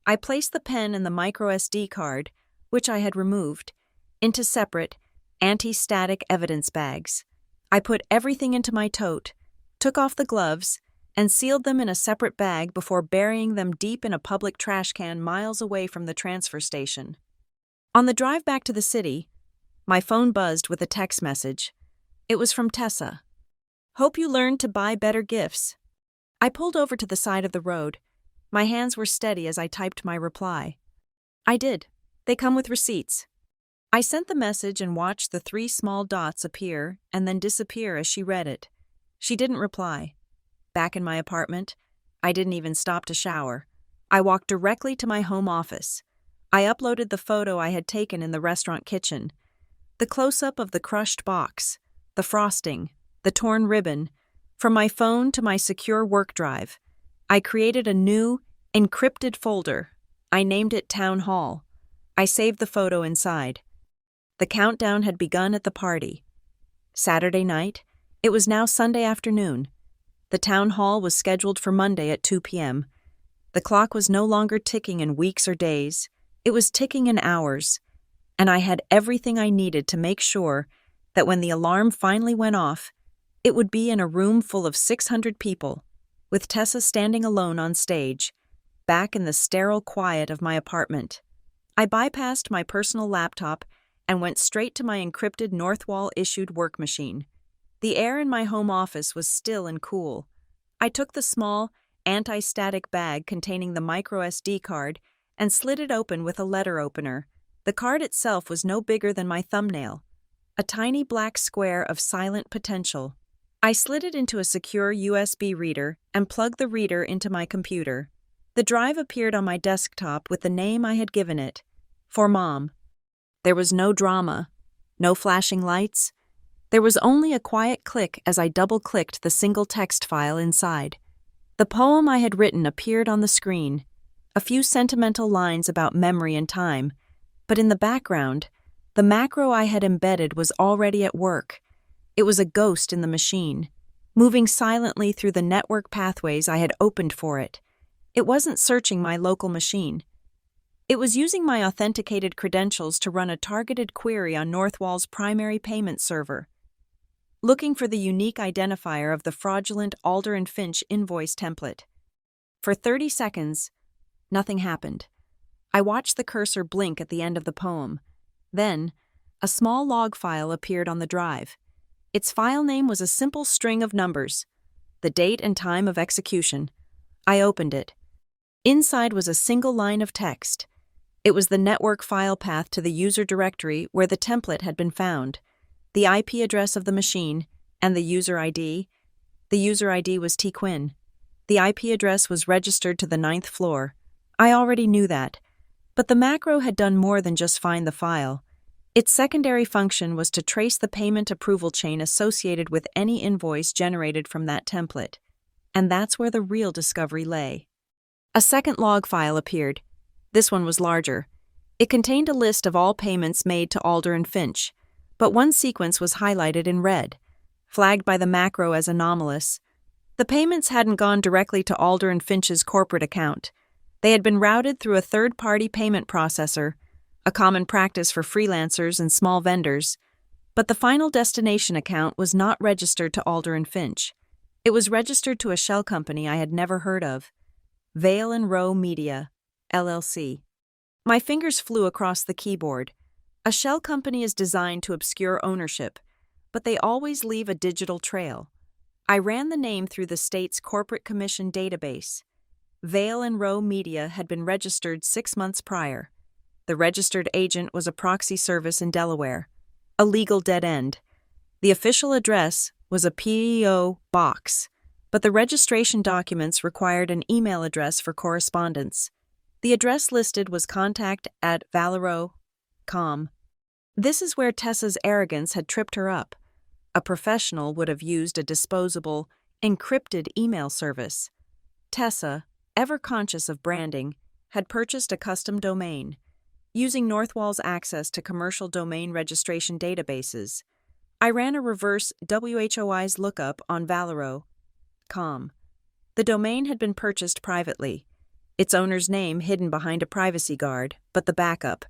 I placed the pen and the microSD card, which I had removed, into separate, anti-static evidence bags. I put everything into my tote, took off the gloves, and sealed them in a separate bag before burying them deep in a public trash can miles away from the transfer station. On the drive back to the city, my phone buzzed with a text message. It was from Tessa. Hope you learned to buy better gifts. I pulled over to the side of the road. My hands were steady as I typed my reply. I did. They come with receipts. I sent the message and watched the 3 small dots appear and then disappear as she read it. She didn't reply. Back in my apartment, I didn't even stop to shower. I walked directly to my home office. I uploaded the photo I had taken in the restaurant kitchen. The close-up of the crushed box, the frosting, the torn ribbon. From my phone to my secure work drive, I created a new, encrypted folder. I named it Town Hall. I saved the photo inside. The countdown had begun at the party. Saturday night. It was now Sunday afternoon. The town hall was scheduled for Monday at 2 p.m. The clock was no longer ticking in weeks or days. It was ticking in hours. And I had everything I needed to make sure that when the alarm finally went off, it would be in a room full of 600 people, with Tessa standing alone on stage, back in the sterile quiet of my apartment. I bypassed my personal laptop and went straight to my encrypted Northwall-issued work machine. The air in my home office was still and cool. I took the small, anti-static bag containing the micro SD card and slid it open with a letter opener. The card itself was no bigger than my thumbnail, a tiny black square of silent potential. I slid it into a secure USB reader and plugged the reader into my computer. The drive appeared on my desktop with the name I had given it, For Mom. There was no drama, no flashing lights. There was only a quiet click as I double-clicked the single text file inside. The poem I had written appeared on the screen, a few sentimental lines about memory and time, but in the background, the macro I had embedded was already at work. It was a ghost in the machine, moving silently through the network pathways I had opened for it. It wasn't searching my local machine. It was using my authenticated credentials to run a targeted query on Northwall's primary payment server, looking for the unique identifier of the fraudulent Alder and Finch invoice template. For 30 seconds, nothing happened. I watched the cursor blink at the end of the poem. Then, a small log file appeared on the drive. Its file name was a simple string of numbers, the date and time of execution. I opened it. Inside was a single line of text. It was the network file path to the user directory where the template had been found, the IP address of the machine, and the user ID. The user ID was T. Quinn. The IP address was registered to the 9th floor. I already knew that. But the macro had done more than just find the file. Its secondary function was to trace the payment approval chain associated with any invoice generated from that template. And that's where the real discovery lay. A second log file appeared. This one was larger. It contained a list of all payments made to Alder and Finch, but one sequence was highlighted in red, flagged by the macro as anomalous. The payments hadn't gone directly to Alder and Finch's corporate account. They had been routed through a third-party payment processor, a common practice for freelancers and small vendors, but the final destination account was not registered to Alder and Finch. It was registered to a shell company I had never heard of, Vale and Rowe Media, LLC. My fingers flew across the keyboard. A shell company is designed to obscure ownership, but they always leave a digital trail. I ran the name through the state's corporate commission database. Vale and Rowe Media had been registered 6 months prior. The registered agent was a proxy service in Delaware, a legal dead end. The official address was a PEO box, but the registration documents required an email address for correspondence. The address listed was contact@valero.com. This is where Tessa's arrogance had tripped her up. A professional would have used a disposable, encrypted email service. Tessa, ever conscious of branding, had purchased a custom domain, using Northwall's access to commercial domain registration databases. I ran a reverse WHOI's lookup on Valero.com. The domain had been purchased privately, its owner's name hidden behind a privacy guard, but the backup,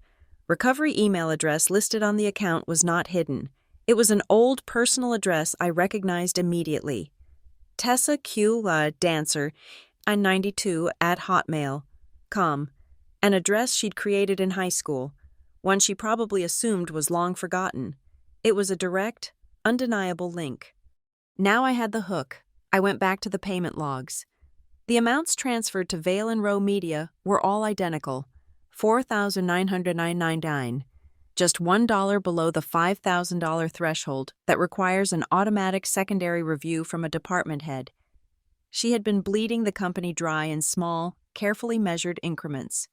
recovery email address listed on the account was not hidden. It was an old personal address I recognized immediately. Tessa Q. Dancer, 92 at hotmail.com, an address she'd created in high school, one she probably assumed was long forgotten. It was a direct, undeniable link. Now I had the hook. I went back to the payment logs. The amounts transferred to Vale and Rowe Media were all identical, $4,999, just $1 below the $5,000 threshold that requires an automatic secondary review from a department head. She had been bleeding the company dry in small, carefully measured increments.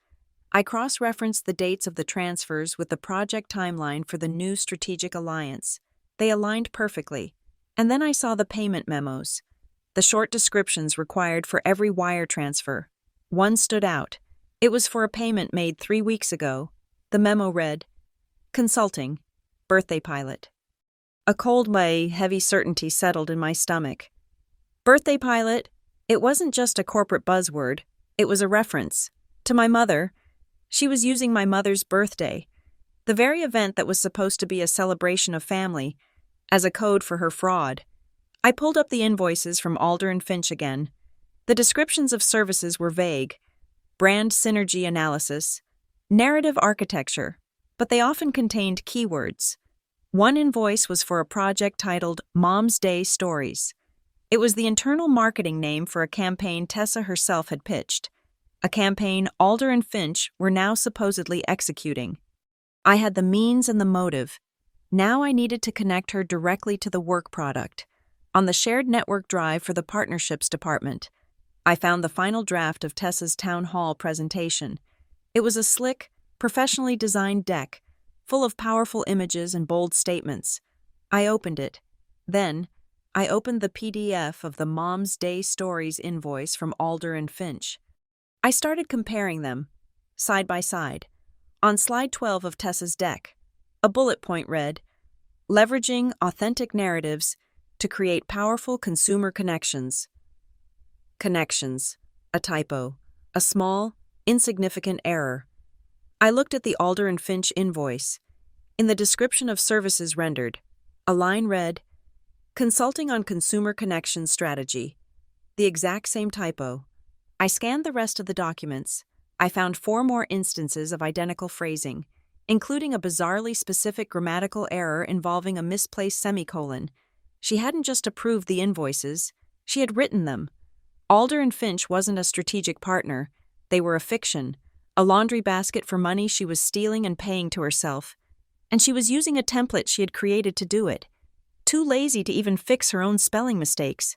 I cross-referenced the dates of the transfers with the project timeline for the new strategic alliance. They aligned perfectly. And then I saw the payment memos, the short descriptions required for every wire transfer. One stood out. It was for a payment made 3 weeks ago. The memo read, "Consulting, birthday pilot." A cold, heavy certainty settled in my stomach. Birthday pilot, it wasn't just a corporate buzzword. It was a reference to my mother. She was using my mother's birthday, the very event that was supposed to be a celebration of family, as a code for her fraud. I pulled up the invoices from Alder and Finch again. The descriptions of services were vague. Brand synergy analysis, narrative architecture, but they often contained keywords. One invoice was for a project titled Mom's Day Stories. It was the internal marketing name for a campaign Tessa herself had pitched, a campaign Alder and Finch were now supposedly executing. I had the means and the motive. Now I needed to connect her directly to the work product. On the shared network drive for the partnerships department, I found the final draft of Tessa's town hall presentation. It was a slick, professionally designed deck, full of powerful images and bold statements. I opened it. Then, I opened the PDF of the Mom's Day Stories invoice from Alder and Finch. I started comparing them, side by side. On slide 12 of Tessa's deck, a bullet point read, "Leveraging authentic narratives to create powerful consumer connections." Connections, a typo, a small, insignificant error. I looked at the Alder and Finch invoice. In the description of services rendered, a line read, "Consulting on consumer connection strategy." The exact same typo. I scanned the rest of the documents. I found 4 more instances of identical phrasing, including a bizarrely specific grammatical error involving a misplaced semicolon. She hadn't just approved the invoices, she had written them. Alder and Finch wasn't a strategic partner. They were a fiction, a laundry basket for money she was stealing and paying to herself. And she was using a template she had created to do it. Too lazy to even fix her own spelling mistakes.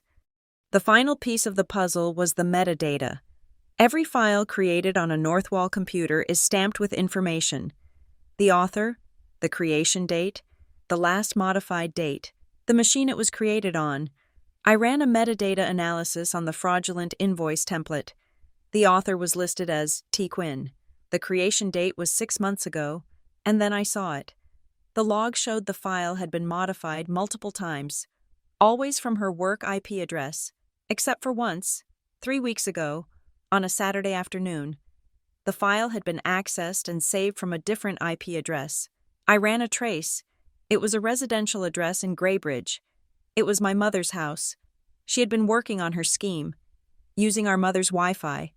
The final piece of the puzzle was the metadata. Every file created on a Northwall computer is stamped with information. The author, the creation date, the last modified date, the machine it was created on. I ran a metadata analysis on the fraudulent invoice template. The author was listed as T. Quinn. The creation date was 6 months ago, and then I saw it. The log showed the file had been modified multiple times, always from her work IP address, except for once, 3 weeks ago, on a Saturday afternoon. The file had been accessed and saved from a different IP address. I ran a trace. It was a residential address in Graybridge. It was my mother's house. She had been working on her scheme, using our mother's Wi-Fi,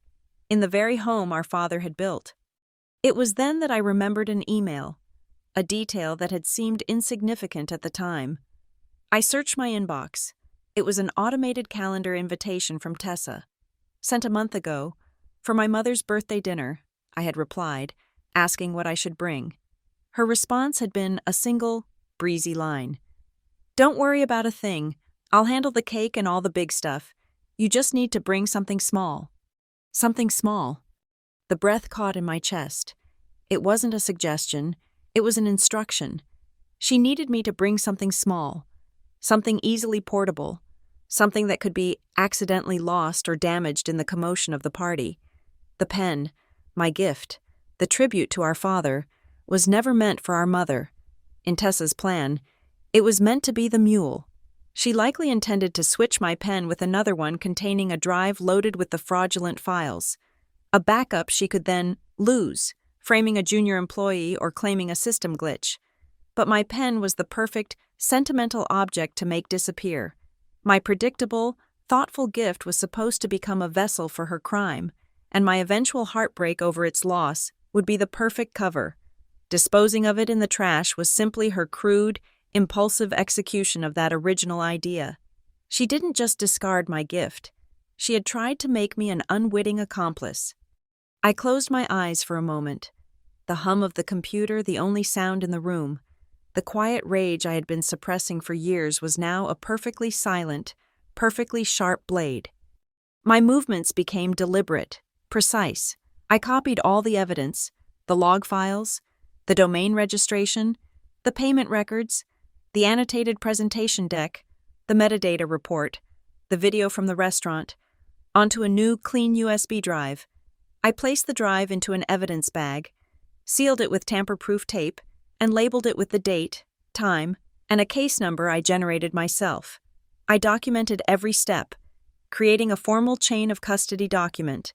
in the very home our father had built. It was then that I remembered an email, a detail that had seemed insignificant at the time. I searched my inbox. It was an automated calendar invitation from Tessa. Sent a month ago, for my mother's birthday dinner, I had replied, asking what I should bring. Her response had been a single, breezy line. "Don't worry about a thing. I'll handle the cake and all the big stuff. You just need to bring something small." Something small. The breath caught in my chest. It wasn't a suggestion. It was an instruction. She needed me to bring something small, something easily portable, something that could be accidentally lost or damaged in the commotion of the party. The pen, my gift, the tribute to our father, was never meant for our mother. In Tessa's plan, it was meant to be the mule. She likely intended to switch my pen with another one containing a drive loaded with the fraudulent files, a backup she could then lose, framing a junior employee or claiming a system glitch. But my pen was the perfect, sentimental object to make disappear. My predictable, thoughtful gift was supposed to become a vessel for her crime, and my eventual heartbreak over its loss would be the perfect cover. Disposing of it in the trash was simply her crude, impulsive execution of that original idea. She didn't just discard my gift. She had tried to make me an unwitting accomplice. I closed my eyes for a moment. The hum of the computer, the only sound in the room. The quiet rage I had been suppressing for years was now a perfectly silent, perfectly sharp blade. My movements became deliberate, precise. I copied all the evidence, the log files, the domain registration, the payment records, the annotated presentation deck, the metadata report, the video from the restaurant, onto a new, clean USB drive. I placed the drive into an evidence bag, sealed it with tamper-proof tape, and labeled it with the date, time, and a case number I generated myself. I documented every step, creating a formal chain of custody document.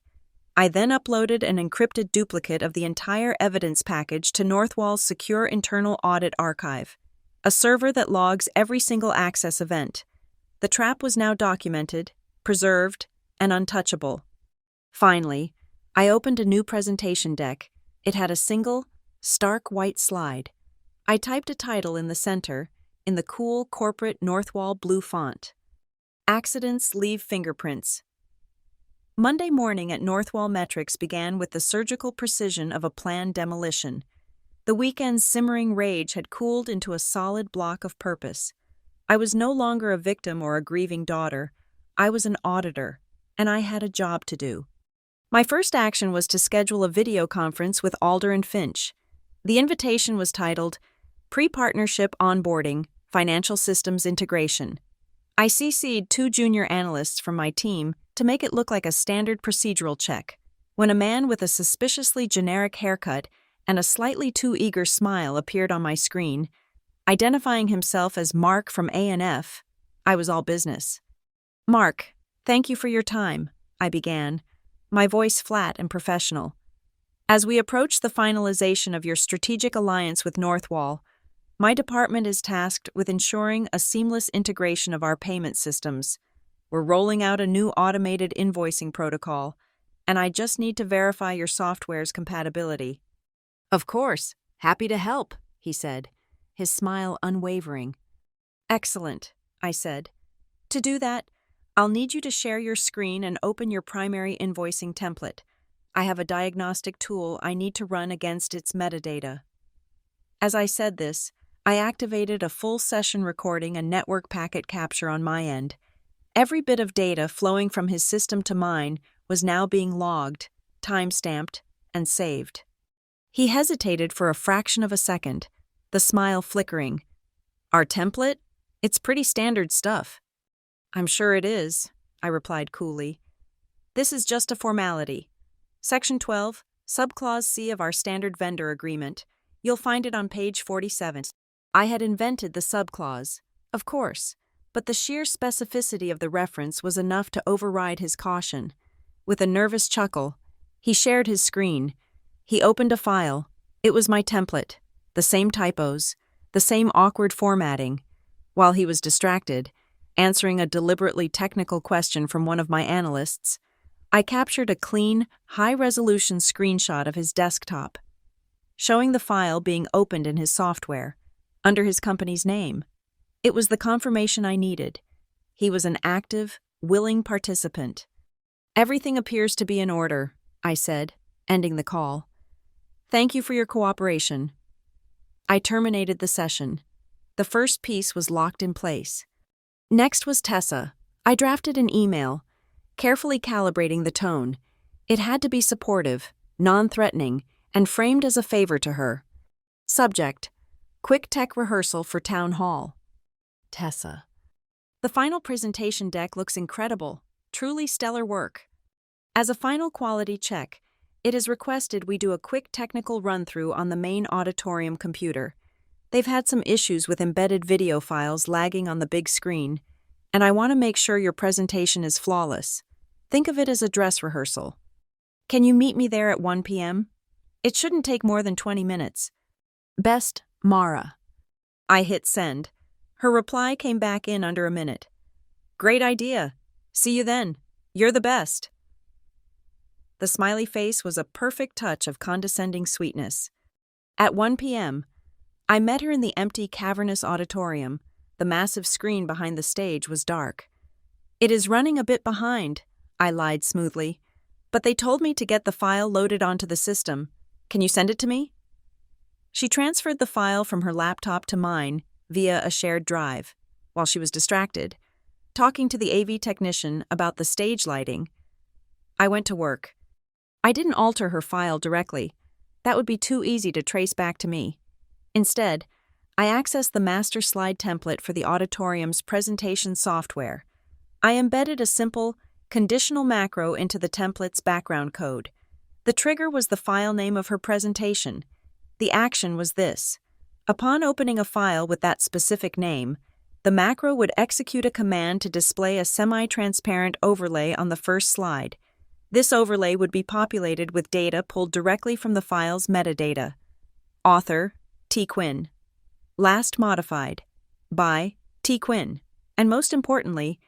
I then uploaded an encrypted duplicate of the entire evidence package to Northwall's secure internal audit archive, a server that logs every single access event. The trap was now documented, preserved, and untouchable. Finally, I opened a new presentation deck. It had a single, stark white slide. I typed a title in the center, in the cool corporate Northwall blue font. Accidents leave fingerprints. Monday morning at Northwall Metrics began with the surgical precision of a planned demolition. The weekend's simmering rage had cooled into a solid block of purpose. I was no longer a victim or a grieving daughter. I was an auditor, and I had a job to do. My first action was to schedule a video conference with Alder and Finch. The invitation was titled, Pre-Partnership Onboarding, Financial Systems Integration. I CC'd 2 junior analysts from my team to make it look like a standard procedural check, when a man with a suspiciously generic haircut and a slightly too eager smile appeared on my screen. Identifying himself as Mark from A&F, I was all business. "Mark, thank you for your time," I began, my voice flat and professional. "As we approach the finalization of your strategic alliance with Northwall, my department is tasked with ensuring a seamless integration of our payment systems. We're rolling out a new automated invoicing protocol, and I just need to verify your software's compatibility." "Of course, happy to help," he said, his smile unwavering. "Excellent," I said. "To do that, I'll need you to share your screen and open your primary invoicing template. I have a diagnostic tool I need to run against its metadata." As I said this, I activated a full session recording and network packet capture on my end. Every bit of data flowing from his system to mine was now being logged, time-stamped, and saved. He hesitated for a fraction of a second, the smile flickering. "Our template? It's pretty standard stuff." "I'm sure it is," I replied coolly. "This is just a formality. Section 12, Subclause C of our standard vendor agreement. You'll find it on page 47. I had invented the subclause, of course, but the sheer specificity of the reference was enough to override his caution. With a nervous chuckle, he shared his screen. He opened a file. It was my template, the same typos, the same awkward formatting. While he was distracted, answering a deliberately technical question from one of my analysts, I captured a clean, high-resolution screenshot of his desktop, showing the file being opened in his software, under his company's name. It was the confirmation I needed. He was an active, willing participant. "Everything appears to be in order," I said, ending the call. "Thank you for your cooperation." I terminated the session. The first piece was locked in place. Next was Tessa. I drafted an email, carefully calibrating the tone. It had to be supportive, non-threatening, and framed as a favor to her. Subject: Quick Tech Rehearsal for Town Hall. Tessa. "The final presentation deck looks incredible. Truly stellar work. As a final quality check, it is requested we do a quick technical run-through on the main auditorium computer. They've had some issues with embedded video files lagging on the big screen, and I want to make sure your presentation is flawless. Think of it as a dress rehearsal. Can you meet me there at 1 p.m.? It shouldn't take more than 20 minutes. Best, Mara." I hit send. Her reply came back in under a minute. "Great idea. See you then. You're the best." The smiley face was a perfect touch of condescending sweetness. At 1 p.m., I met her in the empty, cavernous auditorium. The massive screen behind the stage was dark. "It is running a bit behind," I lied smoothly, "but they told me to get the file loaded onto the system. Can you send it to me?" She transferred the file from her laptop to mine via a shared drive, while she was distracted, talking to the AV technician about the stage lighting. I went to work. I didn't alter her file directly. That would be too easy to trace back to me. Instead, I accessed the master slide template for the auditorium's presentation software. I embedded a simple, conditional macro into the template's background code. The trigger was the file name of her presentation. The action was this. Upon opening a file with that specific name, the macro would execute a command to display a semi-transparent overlay on the first slide. This overlay would be populated with data pulled directly from the file's metadata. Author, T. Quinn. Last modified, by T. Quinn. And most importantly,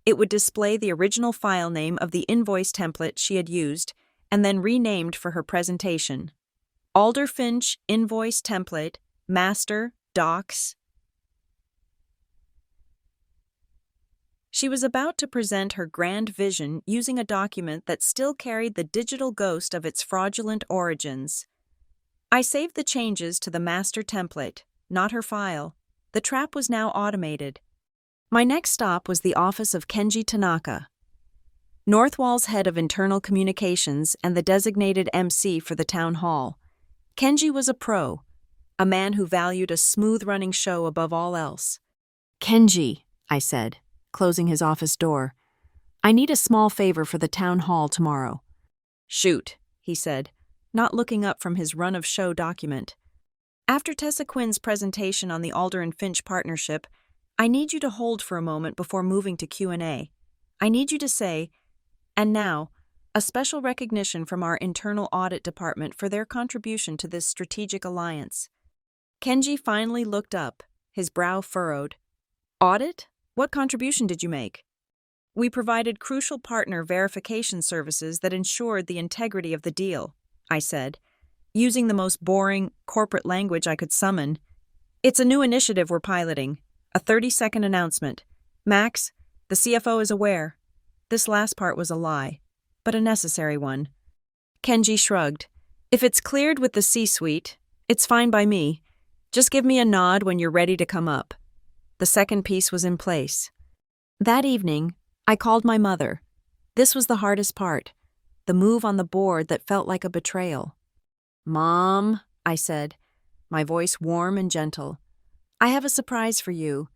it would display the original file name of the invoice template she had used and then renamed for her presentation. Alder Finch Invoice Template Master, Docs. She was about to present her grand vision using a document that still carried the digital ghost of its fraudulent origins. I saved the changes to the master template, not her file. The trap was now automated. My next stop was the office of Kenji Tanaka, Northwall's head of internal communications and the designated MC for the town hall. Kenji was a pro, a man who valued a smooth-running show above all else. "Kenji," I said, closing his office door, "I need a small favor for the town hall tomorrow." "Shoot," he said, not looking up from his run-of-show document. "After Tessa Quinn's presentation on the Alder and Finch partnership, I need you to hold for a moment before moving to Q&A. I need you to say, 'And now, a special recognition from our internal audit department for their contribution to this strategic alliance.'" Kenji finally looked up, his brow furrowed. "Audit? What contribution did you make?" "We provided crucial partner verification services that ensured the integrity of the deal," I said, using the most boring, corporate language I could summon. "It's a new initiative we're piloting. A 30-second announcement. Max, the CFO is aware." This last part was a lie, but a necessary one. Kenji shrugged. "If it's cleared with the C-suite, it's fine by me. Just give me a nod when you're ready to come up." The second piece was in place. That evening, I called my mother. This was the hardest part, the move on the board that felt like a betrayal. "Mom," I said, my voice warm and gentle, "I have a surprise for you.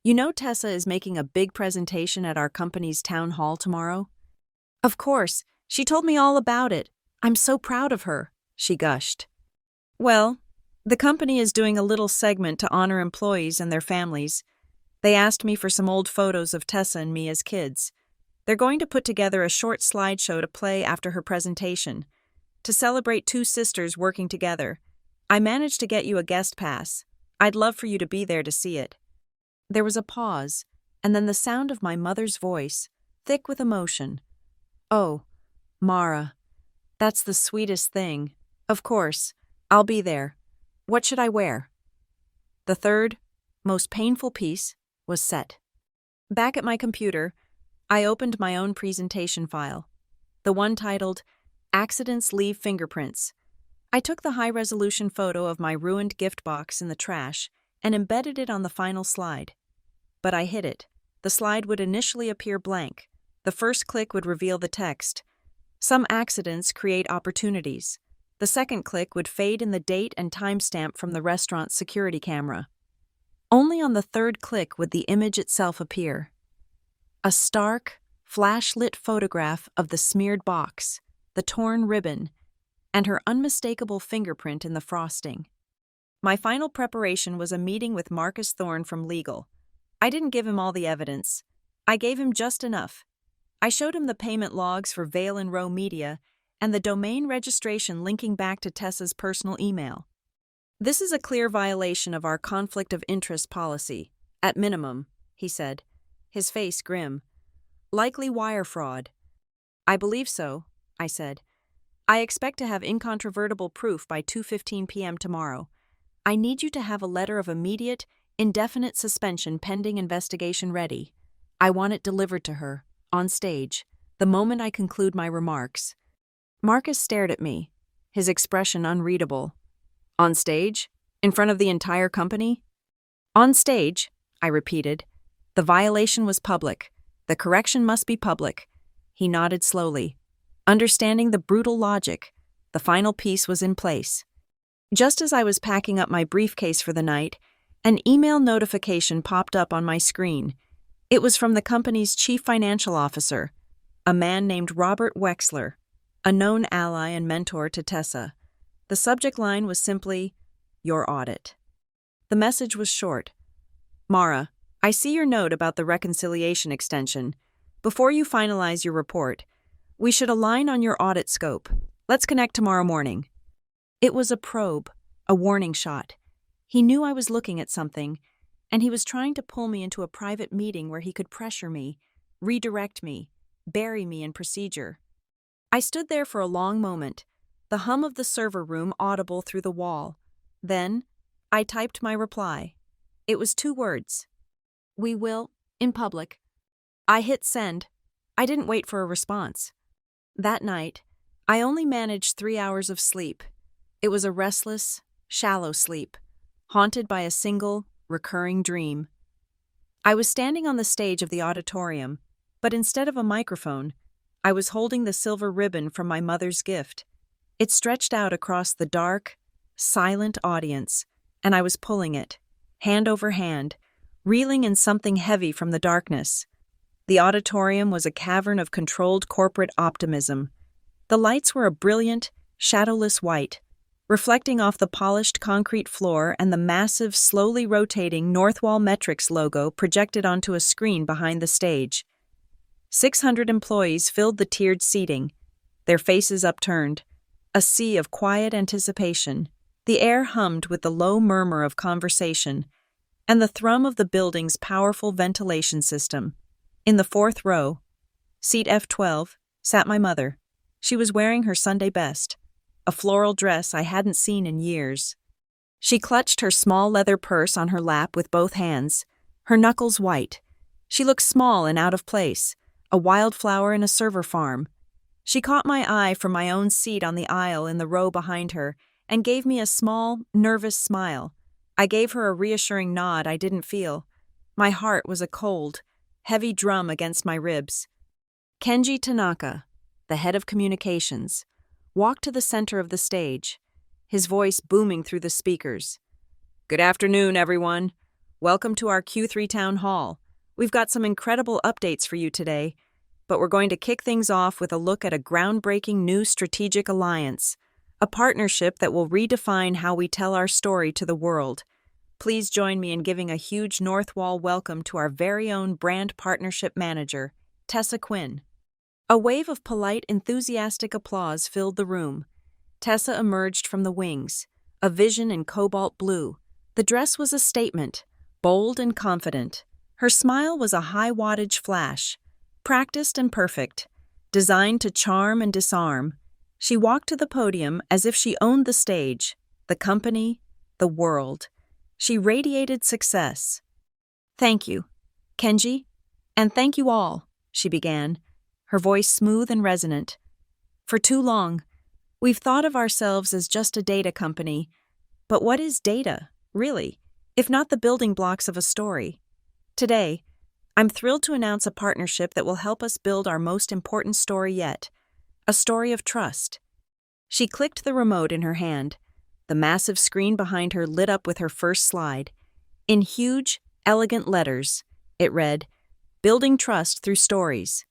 You know Tessa is making a big presentation at our company's town hall tomorrow?" "Of course, she told me all about it. I'm so proud of her," she gushed. "Well, the company is doing a little segment to honor employees and their families. They asked me for some old photos of Tessa and me as kids. They're going to put together a short slideshow to play after her presentation, to celebrate two sisters working together. I managed to get you a guest pass. I'd love for you to be there to see it." There was a pause, and then the sound of my mother's voice, thick with emotion. "Oh, Mara, that's the sweetest thing. Of course, I'll be there. What should I wear?" The third, most painful piece was set. Back at my computer, I opened my own presentation file, the one titled, "Accidents Leave Fingerprints." I took the high-resolution photo of my ruined gift box in the trash and embedded it on the final slide. But I hid it. The slide would initially appear blank. The first click would reveal the text. "Some accidents create opportunities." The second click would fade in the date and timestamp from the restaurant's security camera. Only on the third click would the image itself appear. A stark, flash-lit photograph of the smeared box, the torn ribbon, and her unmistakable fingerprint in the frosting. My final preparation was a meeting with Marcus Thorne from legal. I didn't give him all the evidence. I gave him just enough. I showed him the payment logs for Vale and Row Media and the domain registration linking back to Tessa's personal email. "This is a clear violation of our conflict of interest policy, at minimum," he said, his face grim. "Likely wire fraud." "I believe so," I said. "I expect to have incontrovertible proof by 2:15 p.m. tomorrow. I need you to have a letter of immediate, indefinite suspension pending investigation ready. I want it delivered to her, on stage, the moment I conclude my remarks." Marcus stared at me, his expression unreadable. "On stage? In front of the entire company?" "On stage," I repeated. "The violation was public. The correction must be public." He nodded slowly. Understanding the brutal logic, the final piece was in place. Just as I was packing up my briefcase for the night, an email notification popped up on my screen. It was from the company's chief financial officer, a man named Robert Wexler, a known ally and mentor to Tessa. The subject line was simply, "Your audit." The message was short. "Mara, I see your note about the reconciliation extension. Before you finalize your report, we should align on your audit scope. Let's connect tomorrow morning." It was a probe, a warning shot. He knew I was looking at something, and he was trying to pull me into a private meeting where he could pressure me, redirect me, bury me in procedure. I stood there for a long moment, the hum of the server room audible through the wall. Then, I typed my reply. It was 2 words. We will, in public. I hit send. I didn't wait for a response. That night, I only managed 3 hours of sleep. It was a restless, shallow sleep, haunted by a single, recurring dream. I was standing on the stage of the auditorium, but instead of a microphone, I was holding the silver ribbon from my mother's gift. It stretched out across the dark, silent audience, and I was pulling it, hand over hand, reeling in something heavy from the darkness. The auditorium was a cavern of controlled corporate optimism. The lights were a brilliant, shadowless white, reflecting off the polished concrete floor and the massive, slowly rotating Northwall Metrics logo projected onto a screen behind the stage. 600 employees filled the tiered seating, their faces upturned, a sea of quiet anticipation. The air hummed with the low murmur of conversation and the thrum of the building's powerful ventilation system. In the 4th row, seat F12, sat my mother. She was wearing her Sunday best, a floral dress I hadn't seen in years. She clutched her small leather purse on her lap with both hands, her knuckles white. She looked small and out of place, a wildflower in a server farm. She caught my eye from my own seat on the aisle in the row behind her and gave me a small, nervous smile. I gave her a reassuring nod I didn't feel. My heart was a cold, heavy drum against my ribs. Kenji Tanaka, the head of communications, walked to the center of the stage, his voice booming through the speakers. Good afternoon, everyone. Welcome to our Q3 Town Hall. We've got some incredible updates for you today, but we're going to kick things off with a look at a groundbreaking new strategic alliance, a partnership that will redefine how we tell our story to the world. Please join me in giving a huge Northwall welcome to our very own brand partnership manager, Tessa Quinn. A wave of polite, enthusiastic applause filled the room. Tessa emerged from the wings, a vision in cobalt blue. The dress was a statement, bold and confident. Her smile was a high-wattage flash, practiced and perfect, designed to charm and disarm. She walked to the podium as if she owned the stage, the company, the world. She radiated success. Thank you, Kenji, and thank you all, she began, her voice smooth and resonant. For too long, we've thought of ourselves as just a data company. But what is data, really, if not the building blocks of a story? Today, I'm thrilled to announce a partnership that will help us build our most important story yet, a story of trust. She clicked the remote in her hand. The massive screen behind her lit up with her first slide. In huge, elegant letters, it read, Building Trust Through Stories.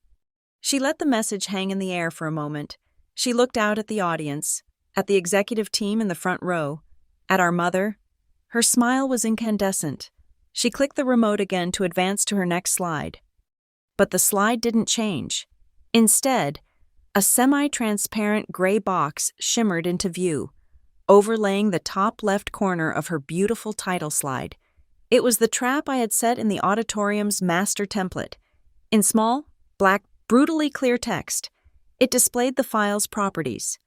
She let the message hang in the air for a moment. She looked out at the audience, at the executive team in the front row, at our mother. Her smile was incandescent. She clicked the remote again to advance to her next slide. But the slide didn't change. Instead, a semi-transparent gray box shimmered into view, overlaying the top left corner of her beautiful title slide. It was the trap I had set in the auditorium's master template. In small, black, brutally clear text, it displayed the file's properties.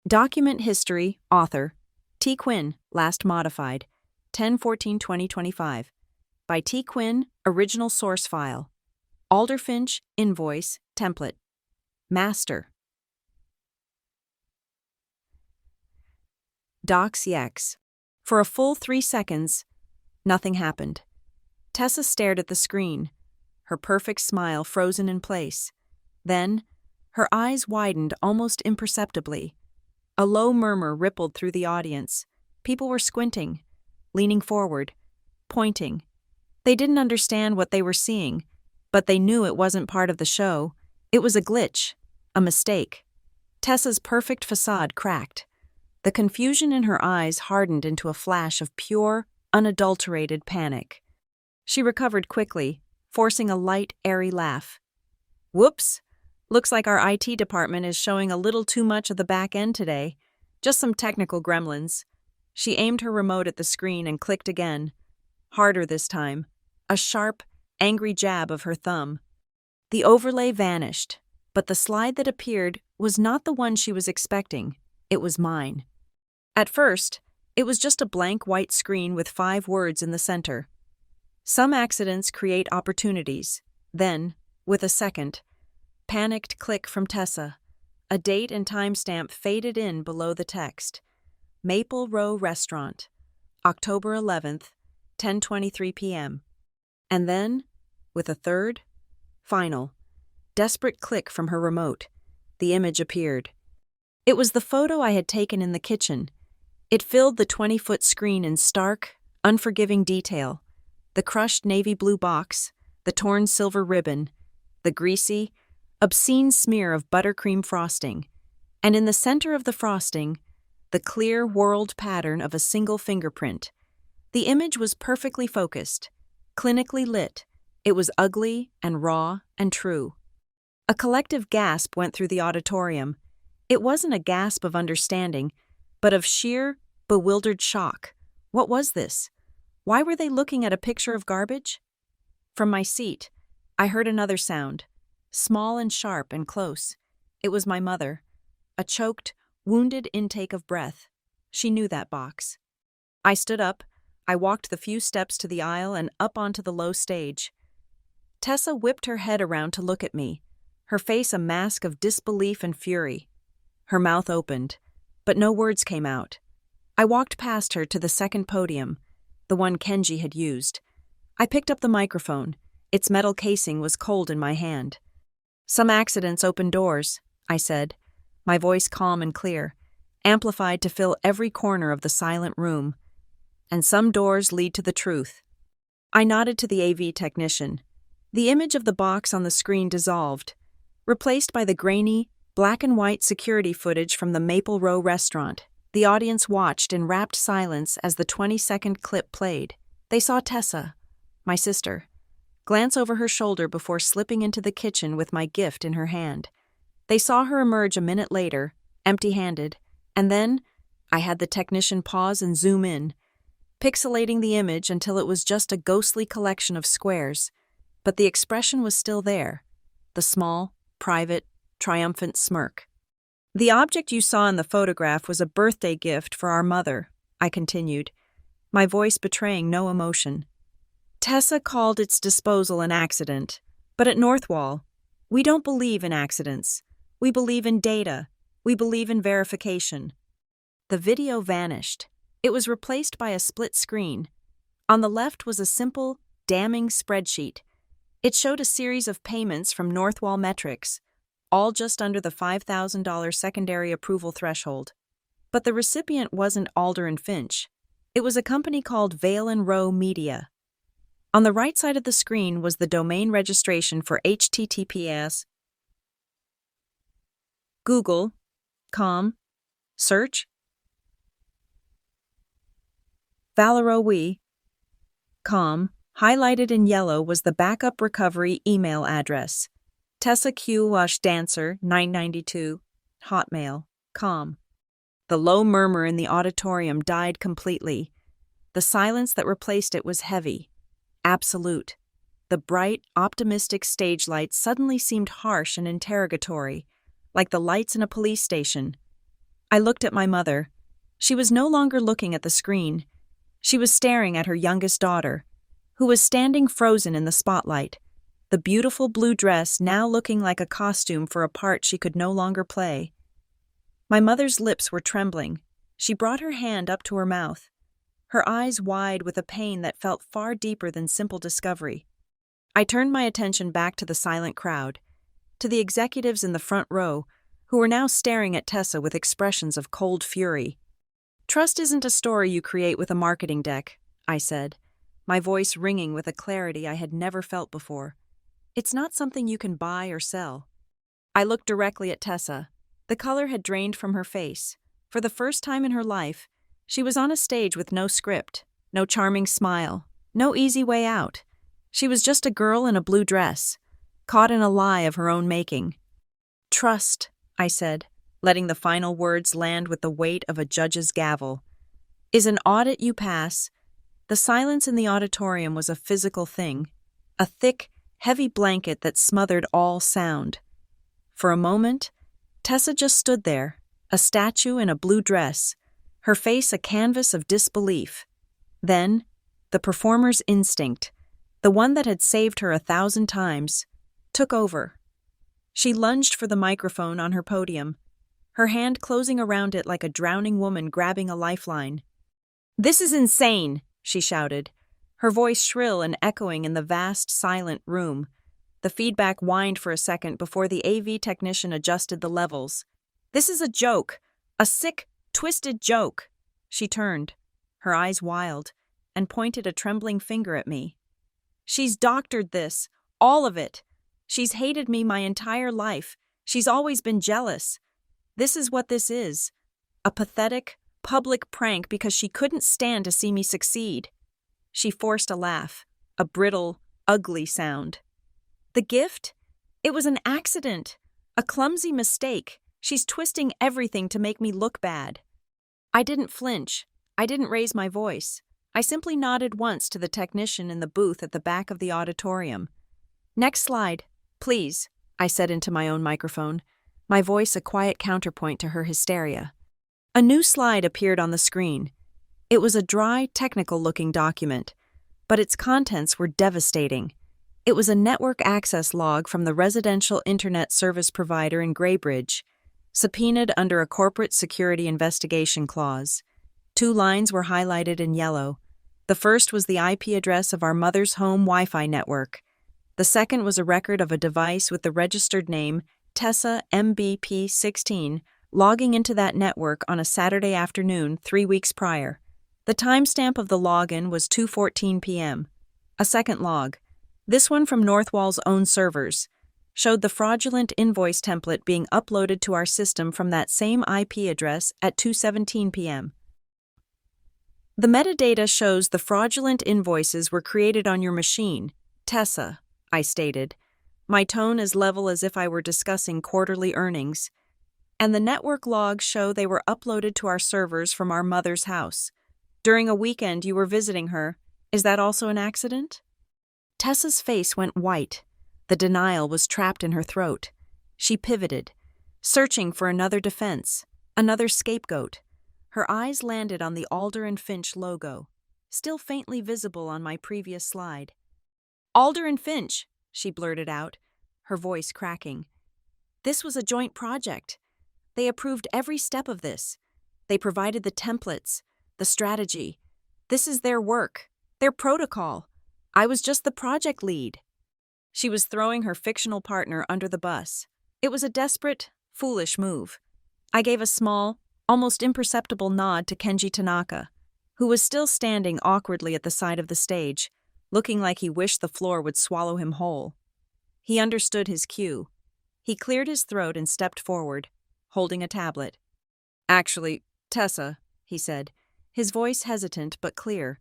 Document history, author, T. Quinn, last modified, 10/14/2025. By T. Quinn, original source file. Alderfinch, invoice, template. Master. Docs Yex. For a full 3 seconds, nothing happened. Tessa stared at the screen, her perfect smile frozen in place. Then, her eyes widened almost imperceptibly. A low murmur rippled through the audience. People were squinting, leaning forward, pointing. They didn't understand what they were seeing, but they knew it wasn't part of the show. It was a glitch, a mistake. Tessa's perfect facade cracked. The confusion in her eyes hardened into a flash of pure, unadulterated panic. She recovered quickly, forcing a light, airy laugh. Whoops! Looks like our IT department is showing a little too much of the back end today. Just some technical gremlins. She aimed her remote at the screen and clicked again. Harder this time. A sharp, angry jab of her thumb. The overlay vanished, but the slide that appeared was not the one she was expecting. It was mine. At first, It was just a blank white screen with 5 words in the center. Some accidents create opportunities. Then, with a second, panicked click from Tessa. A date and timestamp faded in below the text. Maple Row Restaurant, October 11th, 10:23 p.m. And then, with a third, final, desperate click from her remote, the image appeared. It was the photo I had taken in the kitchen. It filled the 20-foot screen in stark, unforgiving detail. The crushed navy blue box, the torn silver ribbon, the greasy, obscene smear of buttercream frosting, and in the center of the frosting, the clear, whorled pattern of a single fingerprint. The image was perfectly focused, clinically lit. It was ugly and raw and true. A collective gasp went through the auditorium. It wasn't a gasp of understanding, but of sheer, bewildered shock. What was this? Why were they looking at a picture of garbage? From my seat, I heard another sound, small and sharp and close. It was my mother. A choked, wounded intake of breath. She knew that box. I stood up. I walked the few steps to the aisle and up onto the low stage. Tessa whipped her head around to look at me, her face a mask of disbelief and fury. Her mouth opened, but no words came out. I walked past her to the second podium, the one Kenji had used. I picked up the microphone. Its metal casing was cold in my hand. "Some accidents open doors," I said, my voice calm and clear, amplified to fill every corner of the silent room. "And some doors lead to the truth." I nodded to the AV technician. The image of the box on the screen dissolved, replaced by the grainy, black and white security footage from the Maple Row restaurant. The audience watched in rapt silence as the 20-second clip played. They saw Tessa, my sister, glance over her shoulder before slipping into the kitchen with my gift in her hand. They saw her emerge a minute later, empty-handed, and then I had the technician pause and zoom in, pixelating the image until it was just a ghostly collection of squares. But the expression was still there, the small, private, triumphant smirk. "The object you saw in the photograph was a birthday gift for our mother," I continued, my voice betraying no emotion. "Tessa called its disposal an accident, but at Northwall, we don't believe in accidents. We believe in data. We believe in verification." The video vanished. It was replaced by a split screen. On the left was a simple, damning spreadsheet. It showed a series of payments from Northwall Metrics, all just under the $5,000 secondary approval threshold. But the recipient wasn't Alder and Finch. It was a company called Vale and Row Media. On the right side of the screen was the domain registration for https google.com search valerowe.com. Highlighted in yellow was the backup recovery email address, tessaq-dancer992 hotmail.com. The low murmur in the auditorium died completely. The silence that replaced it was heavy, absolute. The bright, optimistic stage lights suddenly seemed harsh and interrogatory, like the lights in a police station. I looked at my mother. She was no longer looking at the screen. She was staring at her youngest daughter, who was standing frozen in the spotlight, the beautiful blue dress now looking like a costume for a part she could no longer play. My mother's lips were trembling. She brought her hand up to her mouth, her eyes wide with a pain that felt far deeper than simple discovery. I turned my attention back to the silent crowd, to the executives in the front row, who were now staring at Tessa with expressions of cold fury. "Trust isn't a story you create with a marketing deck," I said, my voice ringing with a clarity I had never felt before. "It's not something you can buy or sell." I looked directly at Tessa. The color had drained from her face. For the first time in her life, she was on a stage with no script, no charming smile, no easy way out. She was just a girl in a blue dress, caught in a lie of her own making. "Trust," I said, letting the final words land with the weight of a judge's gavel, "is an audit you pass." The silence in the auditorium was a physical thing, a thick, heavy blanket that smothered all sound. For a moment, Tessa just stood there, a statue in a blue dress, her face a canvas of disbelief. Then, the performer's instinct, the one that had saved her 1,000 times, took over. She lunged for the microphone on her podium, her hand closing around it like a drowning woman grabbing a lifeline. "This is insane," she shouted, her voice shrill and echoing in the vast, silent room. The feedback whined for a second before the AV technician adjusted the levels. "This is a joke, a sick, twisted joke." She turned, her eyes wild, and pointed a trembling finger at me. "She's doctored this, all of it. She's hated me my entire life. She's always been jealous. This is what this is. A pathetic, public prank because she couldn't stand to see me succeed." She forced a laugh, a brittle, ugly sound. "The gift? It was an accident, a clumsy mistake. She's twisting everything to make me look bad." I didn't flinch. I didn't raise my voice. I simply nodded once to the technician in the booth at the back of the auditorium. "Next slide, please," I said into my own microphone, my voice a quiet counterpoint to her hysteria. A new slide appeared on the screen. It was a dry, technical-looking document, but its contents were devastating. It was a network access log from the residential internet service provider in Graybridge, subpoenaed under a corporate security investigation clause. 2 lines were highlighted in yellow. The first was the IP address of our mother's home Wi-Fi network. The second was a record of a device with the registered name Tessa MBP16 logging into that network on a Saturday afternoon 3 weeks prior. The timestamp of the login was 2:14 p.m. A second log, this one from Northwall's own servers, showed the fraudulent invoice template being uploaded to our system from that same IP address at 2:17 p.m. "The metadata shows the fraudulent invoices were created on your machine, Tessa," I stated, my tone as level as if I were discussing quarterly earnings. "And the network logs show they were uploaded to our servers from our mother's house. During a weekend you were visiting her. Is that also an accident?" Tessa's face went white. The denial was trapped in her throat. She pivoted, searching for another defense, another scapegoat. Her eyes landed on the Alder and Finch logo, still faintly visible on my previous slide. "Alder and Finch," she blurted out, her voice cracking. "This was a joint project. They approved every step of this. They provided the templates, the strategy. This is their work, their protocol. I was just the project lead." She was throwing her fictional partner under the bus. It was a desperate, foolish move. I gave a small, almost imperceptible nod to Kenji Tanaka, who was still standing awkwardly at the side of the stage, looking like he wished the floor would swallow him whole. He understood his cue. He cleared his throat and stepped forward, holding a tablet. "Actually, Tessa," he said, his voice hesitant but clear.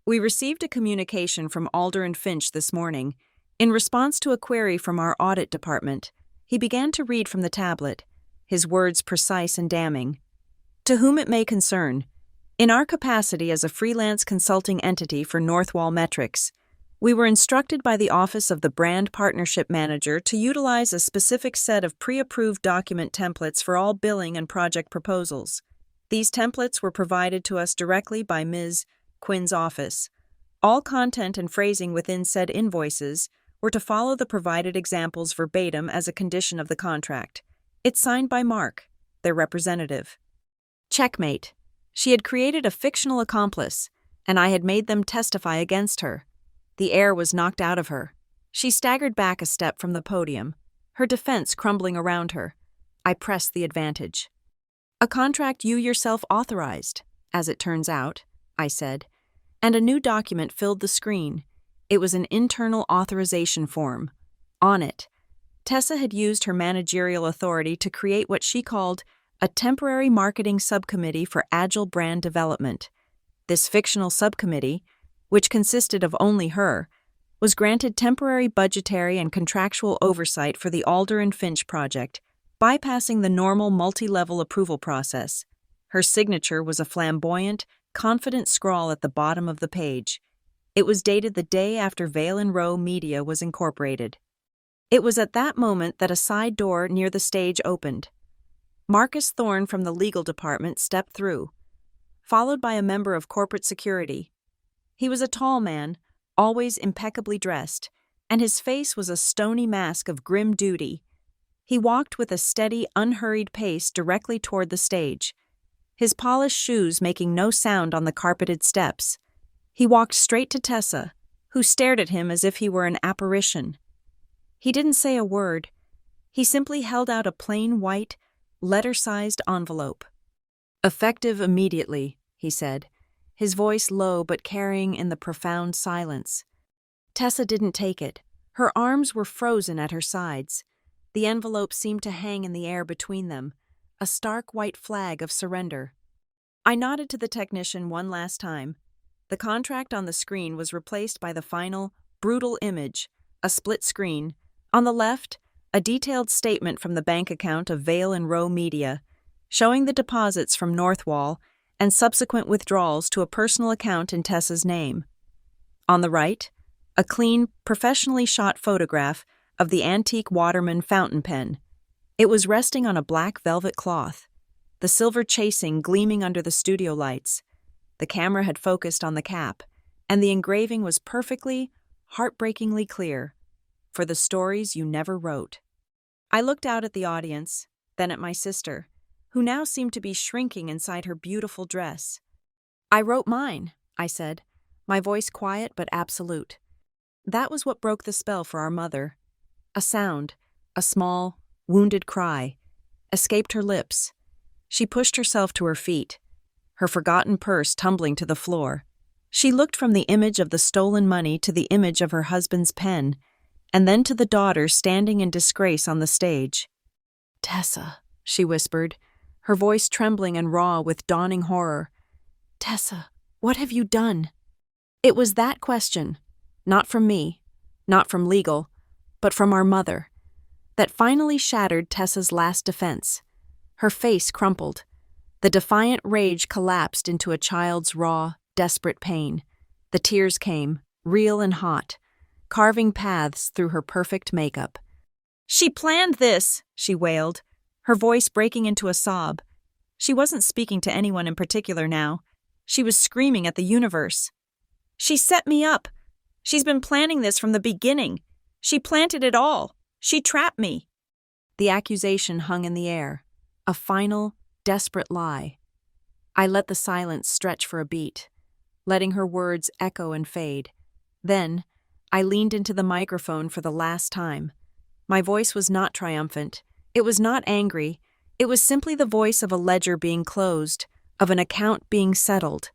"We received a communication from Alder and Finch this morning. In response to a query from our audit department," he began to read from the tablet, his words precise and damning. "To whom it may concern, in our capacity as a freelance consulting entity for Northwall Metrics, we were instructed by the Office of the Brand Partnership Manager to utilize a specific set of pre-approved document templates for all billing and project proposals. These templates were provided to us directly by Ms. Quinn's office. All content and phrasing within said invoices were to follow the provided examples verbatim as a condition of the contract. It's signed by Mark, their representative." Checkmate. She had created a fictional accomplice, and I had made them testify against her. The air was knocked out of her. She staggered back a step from the podium, her defense crumbling around her. I pressed the advantage. "A contract you yourself authorized, as it turns out," I said, and a new document filled the screen. It was an internal authorization form. On it, Tessa had used her managerial authority to create what she called a temporary marketing subcommittee for agile brand development. This fictional subcommittee, which consisted of only her, was granted temporary budgetary and contractual oversight for the Alder and Finch project, bypassing the normal multi-level approval process. Her signature was a flamboyant, confident scrawl at the bottom of the page. It was dated the day after Vale and Rowe Media was incorporated. It was at that moment that a side door near the stage opened. Marcus Thorne from the legal department stepped through, followed by a member of corporate security. He was a tall man, always impeccably dressed, and his face was a stony mask of grim duty. He walked with a steady, unhurried pace directly toward the stage, his polished shoes making no sound on the carpeted steps. He walked straight to Tessa, who stared at him as if he were an apparition. He didn't say a word. He simply held out a plain white, letter-sized envelope. "Effective immediately," he said, his voice low but carrying in the profound silence. Tessa didn't take it. Her arms were frozen at her sides. The envelope seemed to hang in the air between them, a stark white flag of surrender. I nodded to the technician one last time. The contract on the screen was replaced by the final, brutal image, a split screen. On the left, a detailed statement from the bank account of Vale and Rowe Media, showing the deposits from Northwall and subsequent withdrawals to a personal account in Tessa's name. On the right, a clean, professionally shot photograph of the antique Waterman fountain pen. It was resting on a black velvet cloth, the silver chasing gleaming under the studio lights. The camera had focused on the cap, and the engraving was perfectly, heartbreakingly clear. "For the stories you never wrote." I looked out at the audience, then at my sister, who now seemed to be shrinking inside her beautiful dress. "I wrote mine," I said, my voice quiet but absolute. That was what broke the spell for our mother. A sound, a small, wounded cry, escaped her lips. She pushed herself to her feet, her forgotten purse tumbling to the floor. She looked from the image of the stolen money to the image of her husband's pen, and then to the daughter standing in disgrace on the stage. "Tessa," she whispered, her voice trembling and raw with dawning horror. "Tessa, what have you done?" It was that question, not from me, not from legal, but from our mother, that finally shattered Tessa's last defense. Her face crumpled. The defiant rage collapsed into a child's raw, desperate pain. The tears came, real and hot, carving paths through her perfect makeup. "She planned this," she wailed, her voice breaking into a sob. She wasn't speaking to anyone in particular now. She was screaming at the universe. "She set me up. She's been planning this from the beginning. She planted it all. She trapped me." The accusation hung in the air, a final, desperate lie. I let the silence stretch for a beat, letting her words echo and fade. Then, I leaned into the microphone for the last time. My voice was not triumphant. It was not angry. It was simply the voice of a ledger being closed, of an account being settled.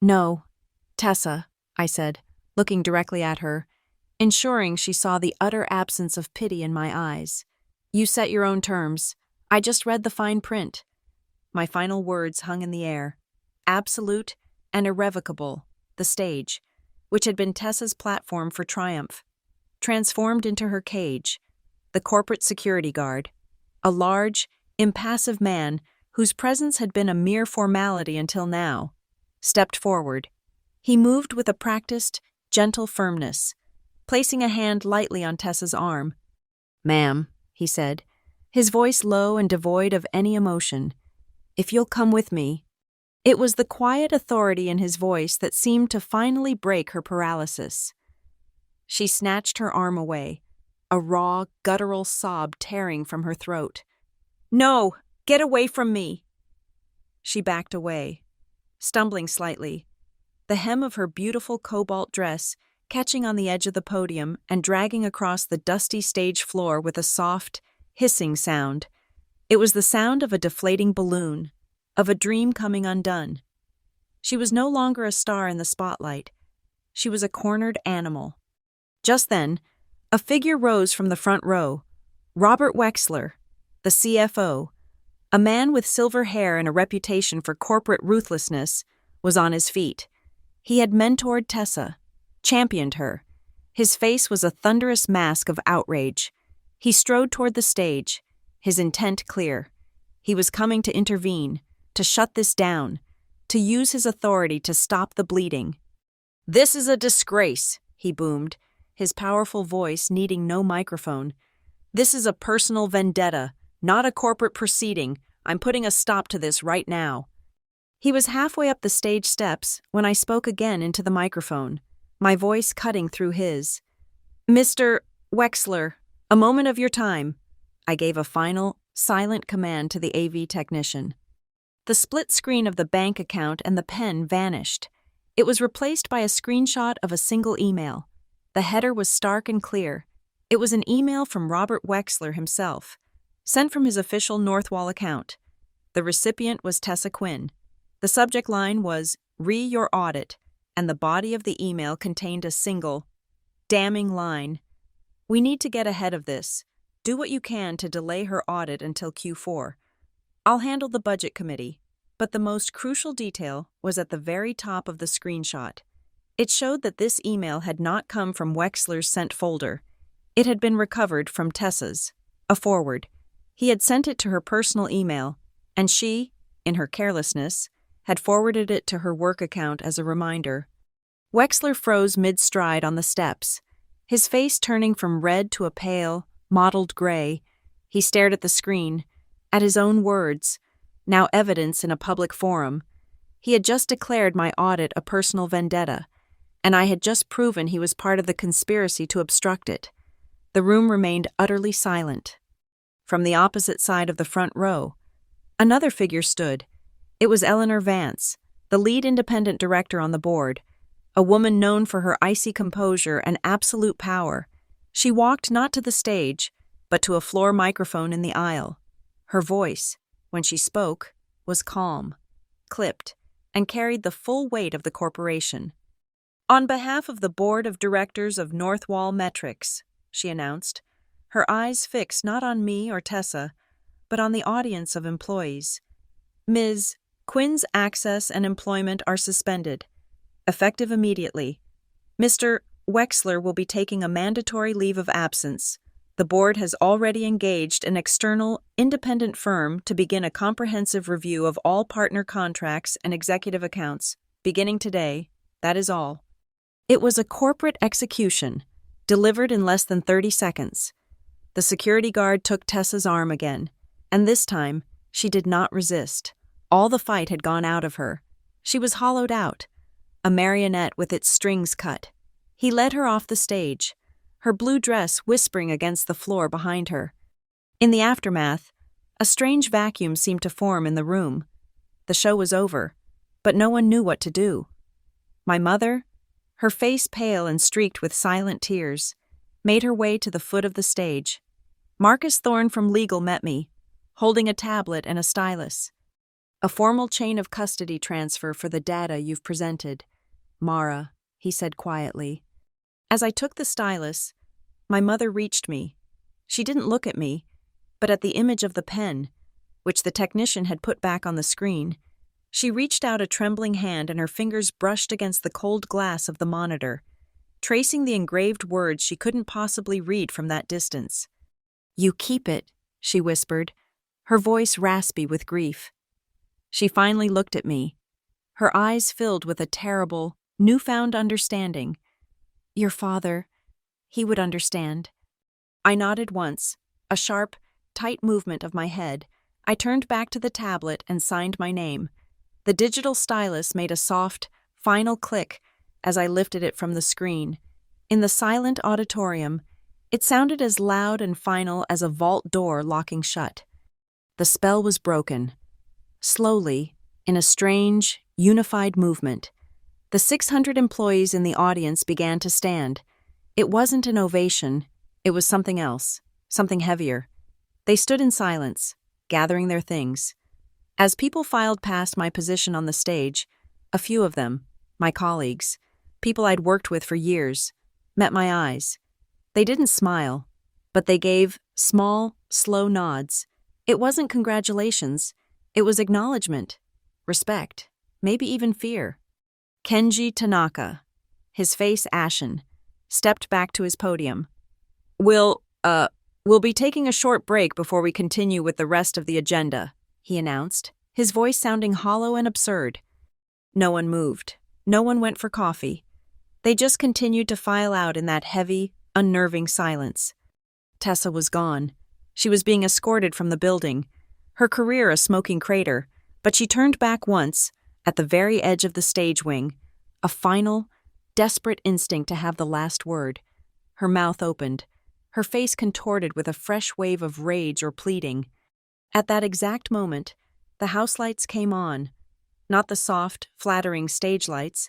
"No, Tessa," I said, looking directly at her, ensuring she saw the utter absence of pity in my eyes. "You set your own terms. I just read the fine print." My final words hung in the air, absolute and irrevocable, the stage, which had been Tessa's platform for triumph, transformed into her cage. The corporate security guard, a large, impassive man whose presence had been a mere formality until now, stepped forward. He moved with a practiced, gentle firmness, placing a hand lightly on Tessa's arm. "Ma'am," he said, his voice low and devoid of any emotion, "if you'll come with me." It was the quiet authority in his voice that seemed to finally break her paralysis. She snatched her arm away, a raw, guttural sob tearing from her throat. "No, get away from me!" She backed away, stumbling slightly, the hem of her beautiful cobalt dress catching on the edge of the podium and dragging across the dusty stage floor with a soft, hissing sound. It was the sound of a deflating balloon, of a dream coming undone. She was no longer a star in the spotlight. She was a cornered animal. Just then, a figure rose from the front row. Robert Wexler, the CFO, a man with silver hair and a reputation for corporate ruthlessness, was on his feet. He had mentored Tessa, championed her. His face was a thunderous mask of outrage. He strode toward the stage, his intent clear. He was coming to intervene, to shut this down, to use his authority to stop the bleeding. "This is a disgrace," he boomed, his powerful voice needing no microphone. "This is a personal vendetta, not a corporate proceeding. I'm putting a stop to this right now." He was halfway up the stage steps when I spoke again into the microphone, my voice cutting through his. "Mr. Wexler, a moment of your time." I gave a final, silent command to the AV technician. The split screen of the bank account and the pen vanished. It was replaced by a screenshot of a single email. The header was stark and clear. It was an email from Robert Wexler himself, sent from his official Northwall account. The recipient was Tessa Quinn. The subject line was, "Re your audit," and the body of the email contained a single, damning line. "We need to get ahead of this. Do what you can to delay her audit until Q4. I'll handle the budget committee." But the most crucial detail was at the very top of the screenshot. It showed that this email had not come from Wexler's sent folder. It had been recovered from Tessa's, a forward. He had sent it to her personal email, and she, in her carelessness, had forwarded it to her work account as a reminder. Wexler froze mid-stride on the steps, his face turning from red to a pale, mottled gray. He stared at the screen, at his own words, now evidence in a public forum. He had just declared my audit a personal vendetta, and I had just proven he was part of the conspiracy to obstruct it. The room remained utterly silent. From the opposite side of the front row, another figure stood. It was Eleanor Vance, the lead independent director on the board, a woman known for her icy composure and absolute power. She walked not to the stage, but to a floor microphone in the aisle. Her voice, when she spoke, was calm, clipped, and carried the full weight of the corporation. "On behalf of the Board of Directors of Northwall Metrics," she announced, her eyes fixed not on me or Tessa, but on the audience of employees. "Ms. Quinn's access and employment are suspended, effective immediately. Mr. Wexler will be taking a mandatory leave of absence. The board has already engaged an external, independent firm to begin a comprehensive review of all partner contracts and executive accounts, beginning today. That is all." It was a corporate execution, delivered in less than 30 seconds. The security guard took Tessa's arm again, and this time, she did not resist. All the fight had gone out of her. She was hollowed out, a marionette with its strings cut. He led her off the stage, her blue dress whispering against the floor behind her. In the aftermath, a strange vacuum seemed to form in the room. The show was over, but no one knew what to do. My mother, her face pale and streaked with silent tears, made her way to the foot of the stage. Marcus Thorne from legal met me, holding a tablet and a stylus. "A formal chain of custody transfer for the data you've presented, Mara," he said quietly. As I took the stylus, my mother reached me. She didn't look at me, but at the image of the pen, which the technician had put back on the screen. She reached out a trembling hand and her fingers brushed against the cold glass of the monitor, tracing the engraved words she couldn't possibly read from that distance. "You keep it," she whispered, her voice raspy with grief. She finally looked at me, her eyes filled with a terrible, newfound understanding. "Your father, he would understand." I nodded once, a sharp, tight movement of my head. I turned back to the tablet and signed my name. The digital stylus made a soft, final click as I lifted it from the screen. In the silent auditorium, it sounded as loud and final as a vault door locking shut. The spell was broken. Slowly, in a strange, unified movement, the 600 employees in the audience began to stand. It wasn't an ovation, it was something else, something heavier. They stood in silence, gathering their things. As people filed past my position on the stage, a few of them, my colleagues, people I'd worked with for years, met my eyes. They didn't smile, but they gave small, slow nods. It wasn't congratulations, it was acknowledgement, respect, maybe even fear. Kenji Tanaka, his face ashen, stepped back to his podium. We'll be taking a short break before we continue with the rest of the agenda," he announced, his voice sounding hollow and absurd. No one moved. No one went for coffee. They just continued to file out in that heavy, unnerving silence. Tessa was gone. She was being escorted from the building, her career a smoking crater, but she turned back once, at the very edge of the stage wing, a final, desperate instinct to have the last word. Her mouth opened, her face contorted with a fresh wave of rage or pleading. At that exact moment, the house lights came on, not the soft, flattering stage lights,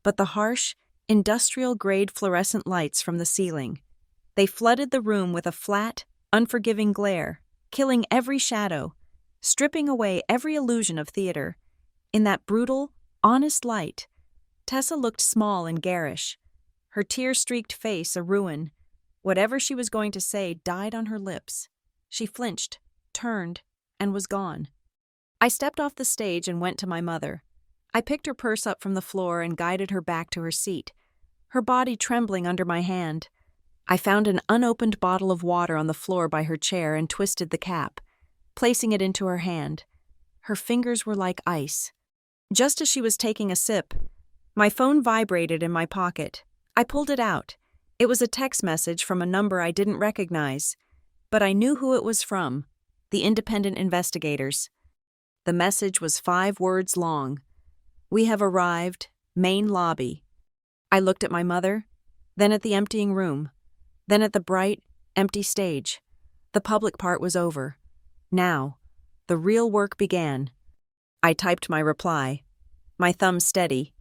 but the harsh, industrial-grade fluorescent lights from the ceiling. They flooded the room with a flat, unforgiving glare, killing every shadow, stripping away every illusion of theater. In that brutal, honest light, Tessa looked small and garish, her tear-streaked face a ruin. Whatever she was going to say died on her lips. She flinched, turned, and was gone. I stepped off the stage and went to my mother. I picked her purse up from the floor and guided her back to her seat, her body trembling under my hand. I found an unopened bottle of water on the floor by her chair and twisted the cap, placing it into her hand. Her fingers were like ice. Just as she was taking a sip, my phone vibrated in my pocket. I pulled it out. It was a text message from a number I didn't recognize, but I knew who it was from: the independent investigators. The message was 5 words long. "We have arrived, main lobby." I looked at my mother, then at the emptying room, then at the bright, empty stage. The public part was over. Now, the real work began. I typed my reply, my thumb steady.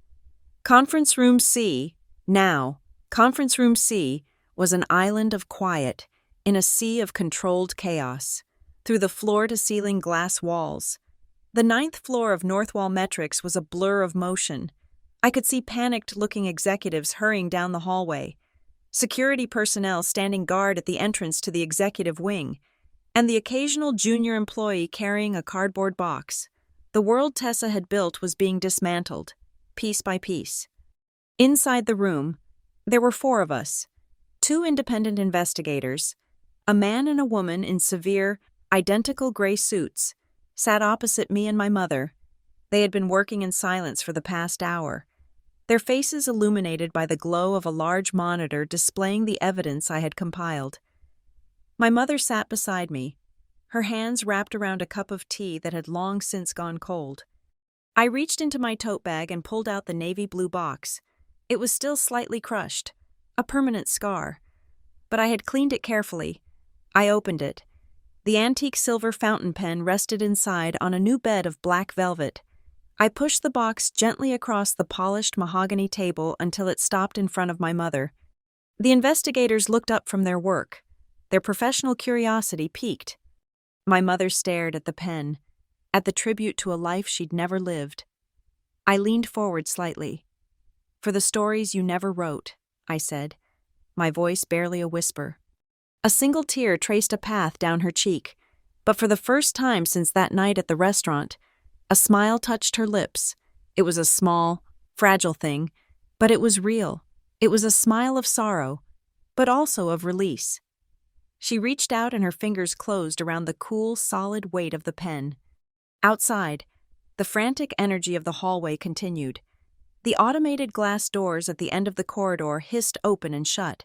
Conference Room C, now. Conference Room C was an island of quiet in a sea of controlled chaos, through the floor-to-ceiling glass walls. The 9th floor of Northwall Metrics was a blur of motion. I could see panicked-looking executives hurrying down the hallway, security personnel standing guard at the entrance to the executive wing, and the occasional junior employee carrying a cardboard box. The world Tessa had built was being dismantled, piece by piece. Inside the room, there were 4 of us, 2 independent investigators. A man and a woman in severe, identical gray suits sat opposite me and my mother. They had been working in silence for the past hour, their faces illuminated by the glow of a large monitor displaying the evidence I had compiled. My mother sat beside me, her hands wrapped around a cup of tea that had long since gone cold. I reached into my tote bag and pulled out the navy blue box. It was still slightly crushed, a permanent scar, but I had cleaned it carefully. I opened it. The antique silver fountain pen rested inside on a new bed of black velvet. I pushed the box gently across the polished mahogany table until it stopped in front of my mother. The investigators looked up from their work. Their professional curiosity piqued. My mother stared at the pen, at the tribute to a life she'd never lived. I leaned forward slightly. "For the stories you never wrote," I said, my voice barely a whisper. A single tear traced a path down her cheek, but for the first time since that night at the restaurant, a smile touched her lips. It was a small, fragile thing, but it was real. It was a smile of sorrow, but also of release. She reached out and her fingers closed around the cool, solid weight of the pen. Outside, the frantic energy of the hallway continued. The automated glass doors at the end of the corridor hissed open and shut,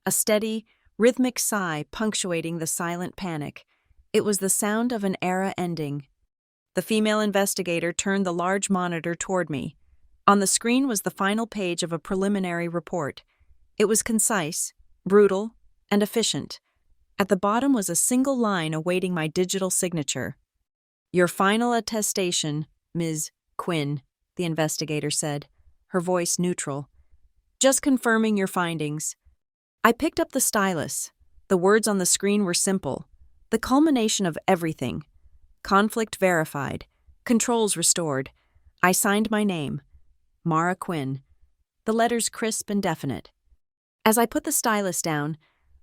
a steady, rhythmic sigh punctuating the silent panic. It was the sound of an era ending. The female investigator turned the large monitor toward me. On the screen was the final page of a preliminary report. It was concise, brutal, and efficient. At the bottom was a single line awaiting my digital signature. "Your final attestation, Ms. Quinn," the investigator said, her voice neutral. "Just confirming your findings." I picked up the stylus. The words on the screen were simple. The culmination of everything. Conflict verified. Controls restored. I signed my name. Mara Quinn. The letters crisp and definite. As I put the stylus down,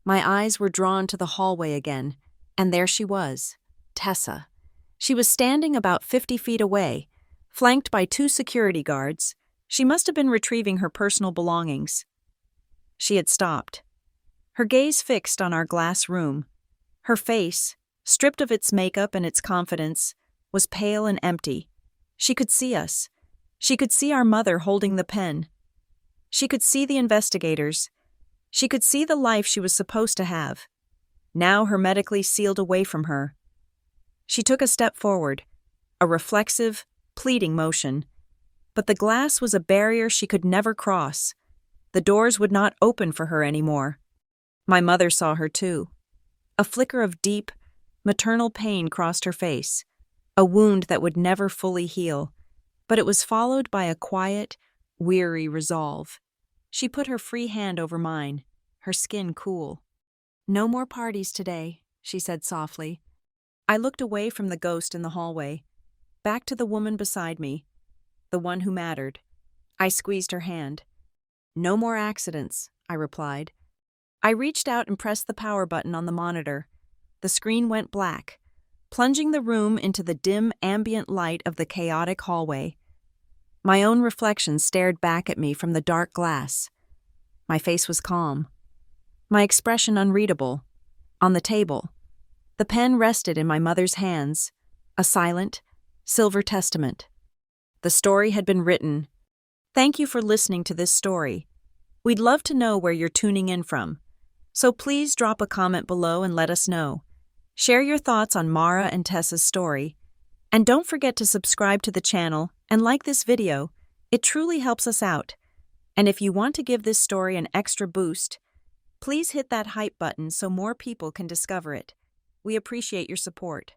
my eyes were drawn to the hallway again, and there she was, Tessa. She was standing about 50 feet away, flanked by 2 security guards. She must have been retrieving her personal belongings. She had stopped, her gaze fixed on our glass room. Her face, stripped of its makeup and its confidence, was pale and empty. She could see us. She could see our mother holding the pen. She could see the investigators. She could see the life she was supposed to have, now hermetically sealed away from her. She took a step forward, a reflexive, pleading motion. But the glass was a barrier she could never cross. The doors would not open for her anymore. My mother saw her too. A flicker of deep, maternal pain crossed her face, a wound that would never fully heal, but it was followed by a quiet, weary resolve. She put her free hand over mine, her skin cool. "No more parties today," she said softly. I looked away from the ghost in the hallway, back to the woman beside me, the one who mattered. I squeezed her hand. "No more accidents," I replied. I reached out and pressed the power button on the monitor. The screen went black, plunging the room into the dim, ambient light of the chaotic hallway. My own reflection stared back at me from the dark glass. My face was calm, my expression unreadable. On the table, the pen rested in my mother's hands, a silent, silver testament. The story had been written. Thank you for listening to this story. We'd love to know where you're tuning in from, so please drop a comment below and let us know. Share your thoughts on Mara and Tessa's story. And don't forget to subscribe to the channel and like this video. It truly helps us out. And if you want to give this story an extra boost, please hit that hype button so more people can discover it. We appreciate your support.